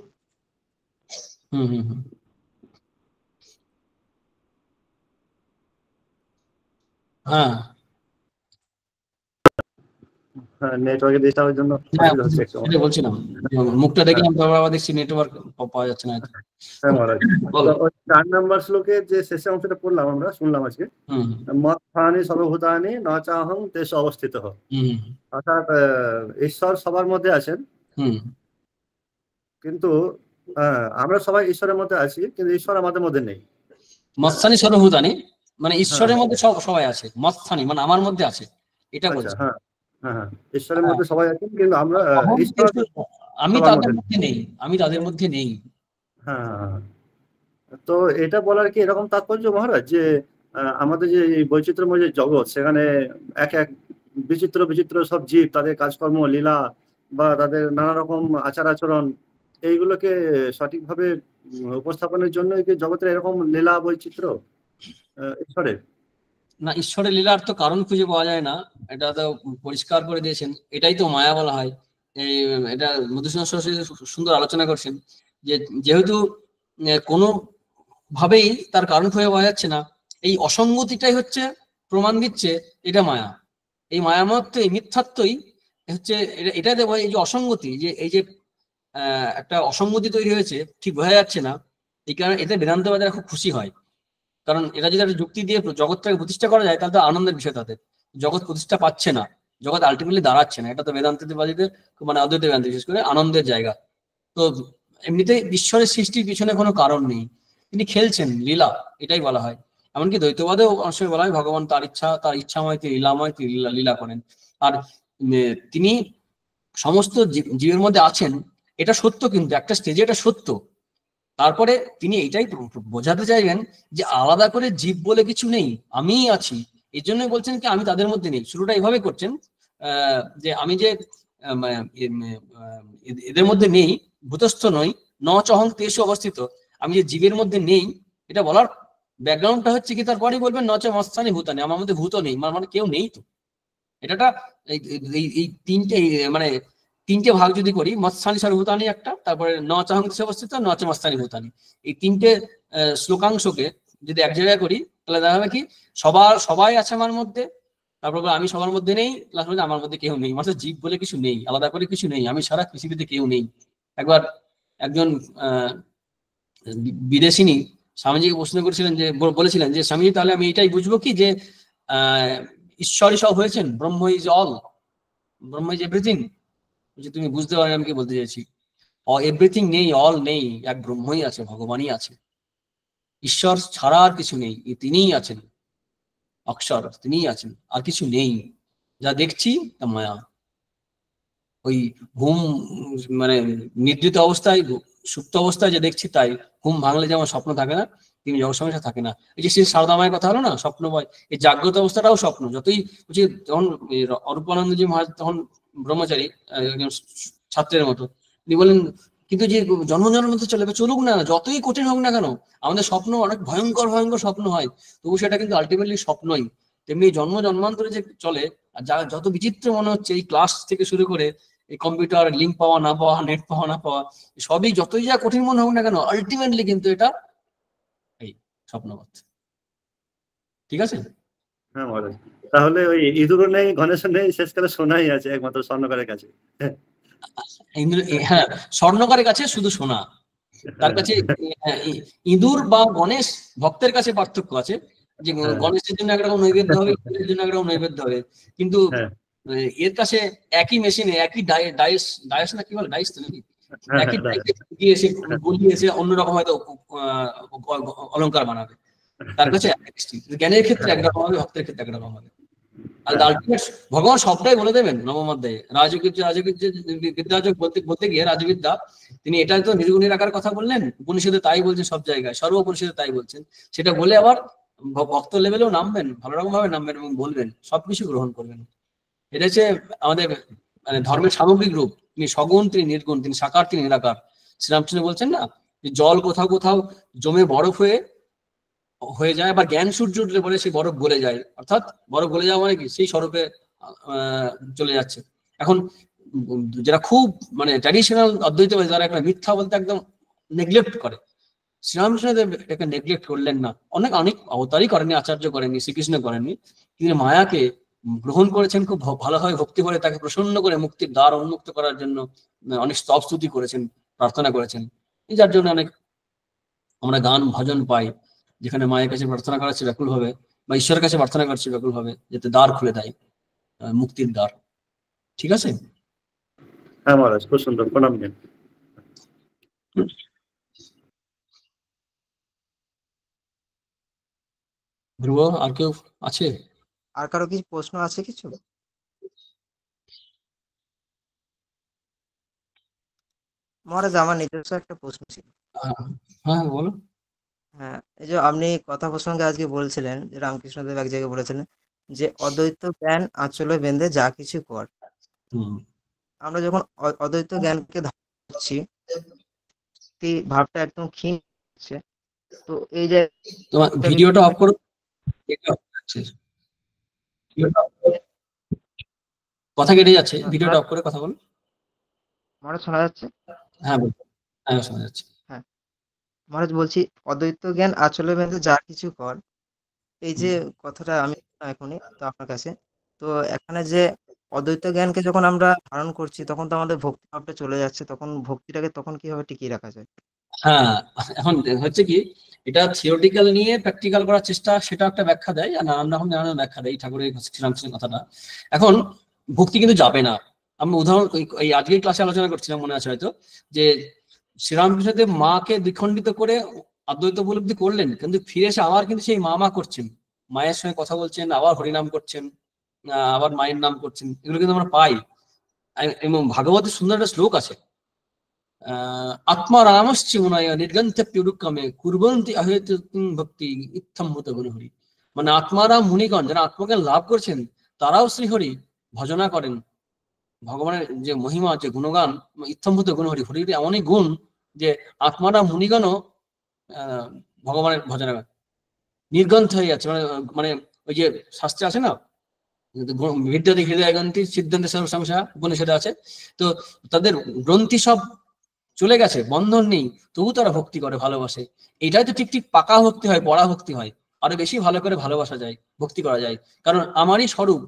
হ্যাঁ, নেটওয়ার্কের ডিস্টার্বের জন্য অসুবিধা হচ্ছে একটু। সেটা বলছিলাম, মুখটা দেখে আমি আবার দেখছি নেটওয়ার্ক পাওয়া যাচ্ছে না। হ্যাঁ মহারাজ, ওই 4 নম্বর শ্লোকের যে শেষে অংশটা পড়লাম, আমরা শুনলাম আজকে, মত্থানি সর্বভূতানি ন চাহং তেষু অবস্থিতঃ। অর্থাৎ ঈশ্বর সবার মধ্যে আছেন, কিন্তু আমরা সবাই ঈশ্বরের মধ্যে আছি, কিন্তু ঈশ্বর আমাদের মধ্যে নেই। মত্থানি সর্বভূতানি মানে ঈশ্বরের মধ্যে সবাই আছে, মত্থানি মানে আমার মধ্যে আছে, এটা বলছে। হ্যাঁ হ্যাঁ হ্যাঁ, ঈশ্বরের মধ্যে সবাই আছেন, কিন্তু আমরা আমি তাদের মধ্যে নেই, আমি তাদের মধ্যে নেই। হ্যাঁ, তো এটা বলার কি এরকম তাৎপর্য মহারাজ, যে আমাদের যে বৈচিত্র্যময় যে জগৎ, সেখানে এক এক বিচিত্র বিচিত্র সব জীব, তাদের কাজকর্ম লীলা বা তাদের নানা রকম আচার আচরণ, এইগুলোকে সঠিকভাবে উপস্থাপনের জন্য কি জগতের এরকম লীলা বৈচিত্র্য ঈশ্বরের? না, ঈশ্বরের লীলার তো কারণ খুঁজে পাওয়া যায় না, এটা তো পরিষ্কার করে দিয়েছেন, এটাই তো মায়া বলা হয়। এটা মধুসূদন সরস্বতী সুন্দর আলোচনা করছেন, যে যেহেতু কোনো ভাবেই তার কারণ খুঁজে পাওয়া যাচ্ছে না, এই অসঙ্গতিটাই হচ্ছে প্রমাণ দিচ্ছে এটা মায়া। এই মায়ামত্ব, এই মিথ্যাত্বই হচ্ছে এটা দেবো, এই যে অসঙ্গতি, যে এই যে একটা অসঙ্গতি তৈরি হয়েছে, ঠিক বোঝা যাচ্ছে না। এই কারণে এতে বেদান্তবাদীরা খুব খুশি হয়, কারণ এটা যদি একটা যুক্তি দিয়ে জগৎটাকে প্রতিষ্ঠা করা যায় তাহলে তো আনন্দের বিষয় তাদের। জগৎ প্রতিষ্ঠা পাচ্ছে না, জগৎ আলটিমেটলি দাঁড়াচ্ছে না, এটা তো বেদান্তবাদীদের মানে অদ্বৈত বেদান্ত বিশেষ করে আনন্দের জায়গা। তো এমনিতে ঈশ্বরের সৃষ্টির পিছনে কোনো কারণ নেই, তিনি খেলছেন লীলা, এটাই বলা হয়। এমনকি দ্বৈতবাদেও অনেক সময় বলা হয় ভগবান তার ইচ্ছাময় তিনি লীলাময়, তিনি লীলা করেন। আর তিনি সমস্ত জীবের মধ্যে আছেন, এটা সত্য, কিন্তু একটা স্টেজে এটা সত্য। তারপরে তিনি এইটাই বোঝাতে চাইবেন যে আলাদা করে জীব বলে কিছু নেই, আমিই আছি। এই জন্যই বলছেন কি আমি তাদের মধ্যে নেই। শুরুটা এইভাবে করছেন যে আমি যে এদের মধ্যে নেই, ভূতস্থ নই, ন চহং তেষু অবস্থিত, আমি যে জীবের মধ্যে নেই, এটা বলার ব্যাকগ্রাউন্ডটা হচ্ছে কি তারপরেই বলবেন ন চ মস্তানি ভূতানি, আমার মধ্যে ভূত নেই, মানে কেউ নেই তো। এটা এই তিনটে মানে তিনটে ভাগ যদি করি, মৎস্যানি সর্বভূতানি একটা, তারপরে ন চাহং তেষু অবস্থিত, ন চ মস্তানি ভূতানি, এই তিনটে শ্লোকাংশকে যদি এক জায়গায় করি তাহলে দেখা যাবে কি সবাই আছে আমার মধ্যে, তারপর আমি সবার মধ্যে নেই, আমার মধ্যে কেউ নেই, মানে জীব বলে কিছু নেই, আলাদা করে কিছু নেই, আমি সারা পৃথিবীতে কেউ নেই। একবার একজন বিদেশিনী স্বামীজিকে প্রশ্ন করেছিলেন, যে বলেছিলেন যে স্বামীজি তাহলে আমি এটাই বুঝবো কি যে ঈশ্বরই সব হয়েছেন, ব্রহ্ম is all, Brahma is everything? যে তুমি বুঝতে পারো আমি কি বলতে চাইছি? এভরিথিং নেই, অল নেই, এক ব্রহ্মই আছে, ভগবানই আছে, ঈশ্বর ছাড়া আর কিছু নেই, তিনিই আছেন, অক্ষর তিনিই আছেন, আর কিছু নেই। যা দেখছি তা মায়া। ওই ঘুম মানে নিদ্রিত অবস্থায়, সুপ্ত অবস্থায় যে দেখছি তাই, ঘুম ভাঙলে যেমন স্বপ্ন থাকে না, তিনি জগৎ সমস্যা থাকে না। এই যে সেই সারদামায়ের কথা হলো না, স্বপ্নময়, এই জাগ্রত অবস্থাটাও স্বপ্ন। যতই বলছি তখন অরূপানন্দজি মহারাজ তখন ব্রহ্মচারী, ছাত্রের মতো, তিনি বলেন কিন্তু যে জন্ম জন্ম তো চলুক না, যতই কঠিন হোক না কেন, আমাদের স্বপ্ন অনেক ভয়ঙ্কর ভয়ঙ্কর স্বপ্ন হয়, তবু সেটা কিন্তু আলটিমেটলি স্বপ্নই। তেমনি জন্ম জন্মান্তরে যে চলে, আর যত বিচিত্র মনে হচ্ছে, এই ক্লাস থেকে শুরু করে এই কম্পিউটার লিঙ্ক পাওয়া না পাওয়া, নেট পাওয়া না পাওয়া, সবই যতই যা কঠিন মনে হোক না কেন, আলটিমেটলি কিন্তু এটা এই স্বপ্নবৎ। ঠিক আছে? হ্যাঁ মহারাজ, তাহলে ওই ইঁদুরও নেই, গণেশও নেই, শেষকালে সোনাই আছে একমাত্র স্বর্ণকারের কাছে। হ্যাঁ, স্বর্ণকারের কাছে শুধু সোনা, তার কাছে ইঁদুর বা গণেশ ভক্তের কাছে পার্থক্য আছে, যে গণেশের জন্য একরকম নৈবেদ্য হবে, ইঁদুরের জন্য একরকম নৈবেদ্য হবে, কিন্তু এর কাছে একই মেশিনে একই ডাইস না কি বলে, ডাইস তো নাকি, একই দিয়েছে গলিয়েছে অন্যরকম হয়তো অলংকার বানাবে, তার কাছে জ্ঞানের ক্ষেত্রে একরকম হবে, ভক্তের ক্ষেত্রে একরকম হবে। আর আলটিমেট ভগবান সবটাই বলে দেবেন নবম অধ্যায়ে। বিদ্যাযোগ বলতে গিয়ে রাজবিদ্যা তিনি এটাই তো নির্গুণের আকার কথা বললেন, উপনিষদে তাই বলছেন, সব জায়গায় সর্ব উপনিষদে তাই বলছেন। সেটা বলে আবার ভক্ত লেভেলেও নামবেন, ভালো রকম ভাবে নামবেন এবং বলবেন, সবকিছু গ্রহণ করবেন। এটা হচ্ছে আমাদের মানে ধর্মের সামগ্রিক রূপ। তিনি সগুণ, তিনি নির্গুণ, তিনি সাকার, তিনি নিরাকার। শ্রীরামকৃষ্ণ বলছেন না যে জল কোথাও কোথাও জমে বরফ হয়ে যায়, আবার জ্ঞান সূর্য উঠলে বলে সেই বরফ গলে যায়, অর্থাৎ বরফ গলে যাওয়া মানে কি সেই স্বরূপে চলে যাচ্ছে। এখন যারা খুব মানে ট্র্যাডিশনাল অদ্বৈতবাদী, তারা একটা মিথ্যা বলতে একদম নেগলেক্ট করে। শ্রীরামকৃষ্ণদেব এটাকে নেগলেক্ট করলেন না, অনেক অবতারই করেননি, আচার্য করেননি, শ্রীকৃষ্ণ করেননি, তিনি মায়াকে গ্রহণ করেছেন খুব ভালোভাবে, ভক্তি করে তাকে প্রসন্ন করে মুক্তির দ্বার উন্মুক্ত করার জন্য অনেক স্তব স্তুতি করেছেন, প্রার্থনা করেছেন, যার জন্য অনেক আমরা গান ভজন পাই, যেখানে মায়ের কাছে প্রার্থনা করাচ্ছে ব্যাকুল হবে, বা ঈশ্বরের কাছে প্রার্থনা করছে ব্যাকুল হবে, যাতে দ্বার খুলে দেয়, মুক্তির দ্বার। ঠিক আছে? হ্যাঁ মহারাজ, খুব সুন্দর, প্রণাম জ্ঞান। ধ্রুব, আর কেউ আছে? আর কারো কিছু প্রশ্ন আছে কিছু? মহারাজ, আমার নিজস্ব একটা প্রশ্ন ছিল। হ্যাঁ বলো। হ্যাঁ, এই যে আপনি কথা প্রসঙ্গে আজকে বলছিলেন যে রামকৃষ্ণদেব এক জায়গায় বলেছিলেন যে অদ্বৈত জ্ঞান আঁচলে বেঁধে যা কিছু কর। আমরা যখন অদ্বৈত জ্ঞানকে ধারণ করছি, ভাবটা একদম ক্ষীণ হচ্ছে। তো এই যে তোমার ভিডিওটা অফ করো, কথা কেটে যাচ্ছে, ভিডিওটা অফ করে কথা বলো। মহারাজ শোনা যাচ্ছে? হ্যাঁ বল, হ্যাঁ শোনা যাচ্ছে। হ্যাঁ মহারাজ, বলছি অদ্বৈত জ্ঞান আঁচলে বেঁধে যা কিছু কর, এই যে কথাটা আমি এখনই তো আপনার কাছে, তো এখানে যে অদ্বৈত জ্ঞানকে যখন আমরা ধারণ করছি তখন তো আমাদের ভক্তি ভাবটা চলে যাচ্ছে, তখন ভক্তিটাকে তখন কিভাবে টিকিয়ে রাখা যায়? হ্যাঁ, এখন হচ্ছে কি, এটা থিওরিটিক্যাল নিয়ে প্র্যাকটিক্যাল করার চেষ্টা, সেটা একটা ব্যাখ্যা দেয়, আর নানান রকম নানান ব্যাখ্যা দেয় ঠাকুরের শ্রীরামকৃষ্ণের কথাটা। এখন ভক্তি কিন্তু যাবে না। আমি উদাহরণ এই আজকের ক্লাসে আলোচনা করছিলাম, মনে আছে হয়তো, যে শ্রীরামকৃষ্ণদেব মাকে দ্বিখণ্ডিত করে অদ্বৈত উপলব্ধি করলেন, কিন্তু ফিরে এসে আবার কিন্তু সেই মা করছেন, মায়ের সঙ্গে কথা বলছেন, আবার হরিনাম করছেন, আবার মায়ের নাম করছেন, এগুলো কিন্তু আমরা পাই। এবং ভাগবতের সুন্দর একটা শ্লোক আছে, আত্মারামশ্চ মুনয় নির্গন্থ্যপ্যুরুক্রমে কুর্বন্তি অহেতু ভক্তি ইত্থম ভূত গুণহরি। মানে আত্মারাম মুনিগণ যারা আত্মজ্ঞান লাভ করছেন, তারাও শ্রীহরি ভজনা করেন। ভগবানের যে মহিমা, যে গুণগান, ইত্থম্ভূত গুণহরি, হরির এমনই গুণ যে আত্মারা মুনিগণও ভগবানের ভজনা নির্গন্থ হয়ে যাচ্ছে। মানে মানে ওই যে শাস্ত্রে আছে না, বিদ্যাদি হৃদয়গ্রন্থি সিদ্ধান্ত সংশা উপনিষদে আছে, তো তাদের গ্রন্থি সব চলে গেছে, বন্ধন নেই, তবু তারা ভক্তি করে, ভালোবাসে। এটাই তো ঠিক ঠিক পাকা ভক্তি হয়, পড়া ভক্তি হয়, আরো বেশি ভালো করে ভালোবাসা যায়, ভক্তি করা যায়। কারণ আমারই স্বরূপ,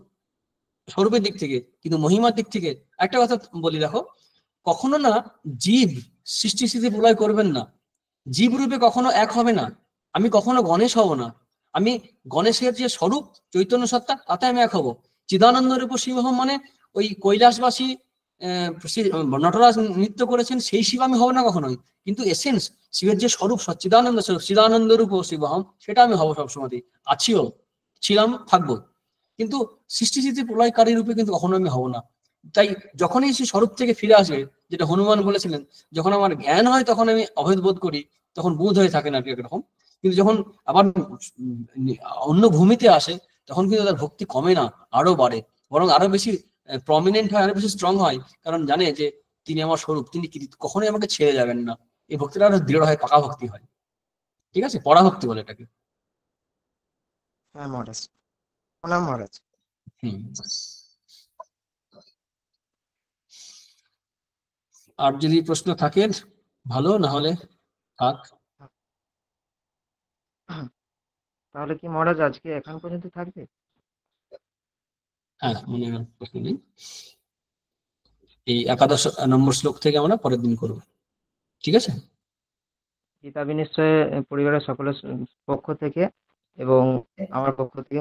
স্বরূপের দিক থেকে, কিন্তু মহিমার দিক থেকে একটা কথা বলি, দেখো, কখনো না জীব সৃষ্টি স্থিতি প্রলয় করবেন না, জীব রূপে কখনো এক হবে না। আমি কখনো গণেশ হব না, আমি গণেশের যে স্বরূপ চৈতন্য সত্তা, তাতে আমি এক হব। চিদানন্দ রূপ শিবহম, মানে ওই কৈলাসবাসী নটরাজ নৃত্য করেছেন সেই শিব আমি হব না কখনোই, কিন্তু এসেন্স শিবের যে স্বরূপ সচ্চিদানন্দ স্বরূপ, চিদানন্দ রূপ শিবহম, সেটা আমি হব সবসময়, আছিও, ছিলাম, থাকবো। কিন্তু সৃষ্টি স্থিতি প্রলয়কারী রূপে কিন্তু কখনো আমি হব না। তাই যখনই সেই স্বরূপ থেকে ফিরে আসবে, যেটা হনুমান বলেছিলেন, যখন আমার জ্ঞান হয় তখন আমি অভেদ বোধ করি, তখন বোধ হয়ে থাকে না একরকম, কিন্তু যখন আবার অন্য ভূমিতে আসে, তখন কিন্তু তার ভক্তি কমে না, আরো বাড়ে, বরং আরো বেশি প্রমিনেন্ট হয়, আরো বেশি স্ট্রং হয়, কারণ জানে যে তিনি আমার স্বরূপ, তিনি কখনোই আমাকে ছেড়ে যাবেন না। এই ভক্তিটা আরো দৃঢ় হয়, পাকা ভক্তি হয়। ঠিক আছে, পড়া ভক্তি বলে এটাকে। হ্যাঁ মহারাজ, প্রণাম মহারাজ। হম। আর যদি প্রশ্ন থাকে ভালো, না হলে থাক। তাহলে কি মহারাজ আজকে এখন পর্যন্ত থাকবে? হ্যাঁ, মনে হয় প্রশ্ন নেই। এই 11 নম্বর শ্লোক থেকে আমরা পরের দিন করবো, ঠিক আছে? গীতা বিনিশ্চয় পরিবারের সকলের পক্ষ থেকে এবং আমার পক্ষ থেকে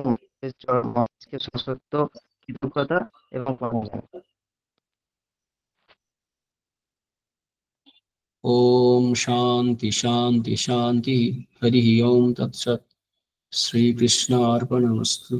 মহারাজকে সশ্রদ্ধ কৃতজ্ঞতা এবং প্রণাম জানাই। ওম শান্তি শান্তি শান্তি। হরি ওম তৎসৎ। শ্রীকৃষ্ণ অর্পণমস্তু।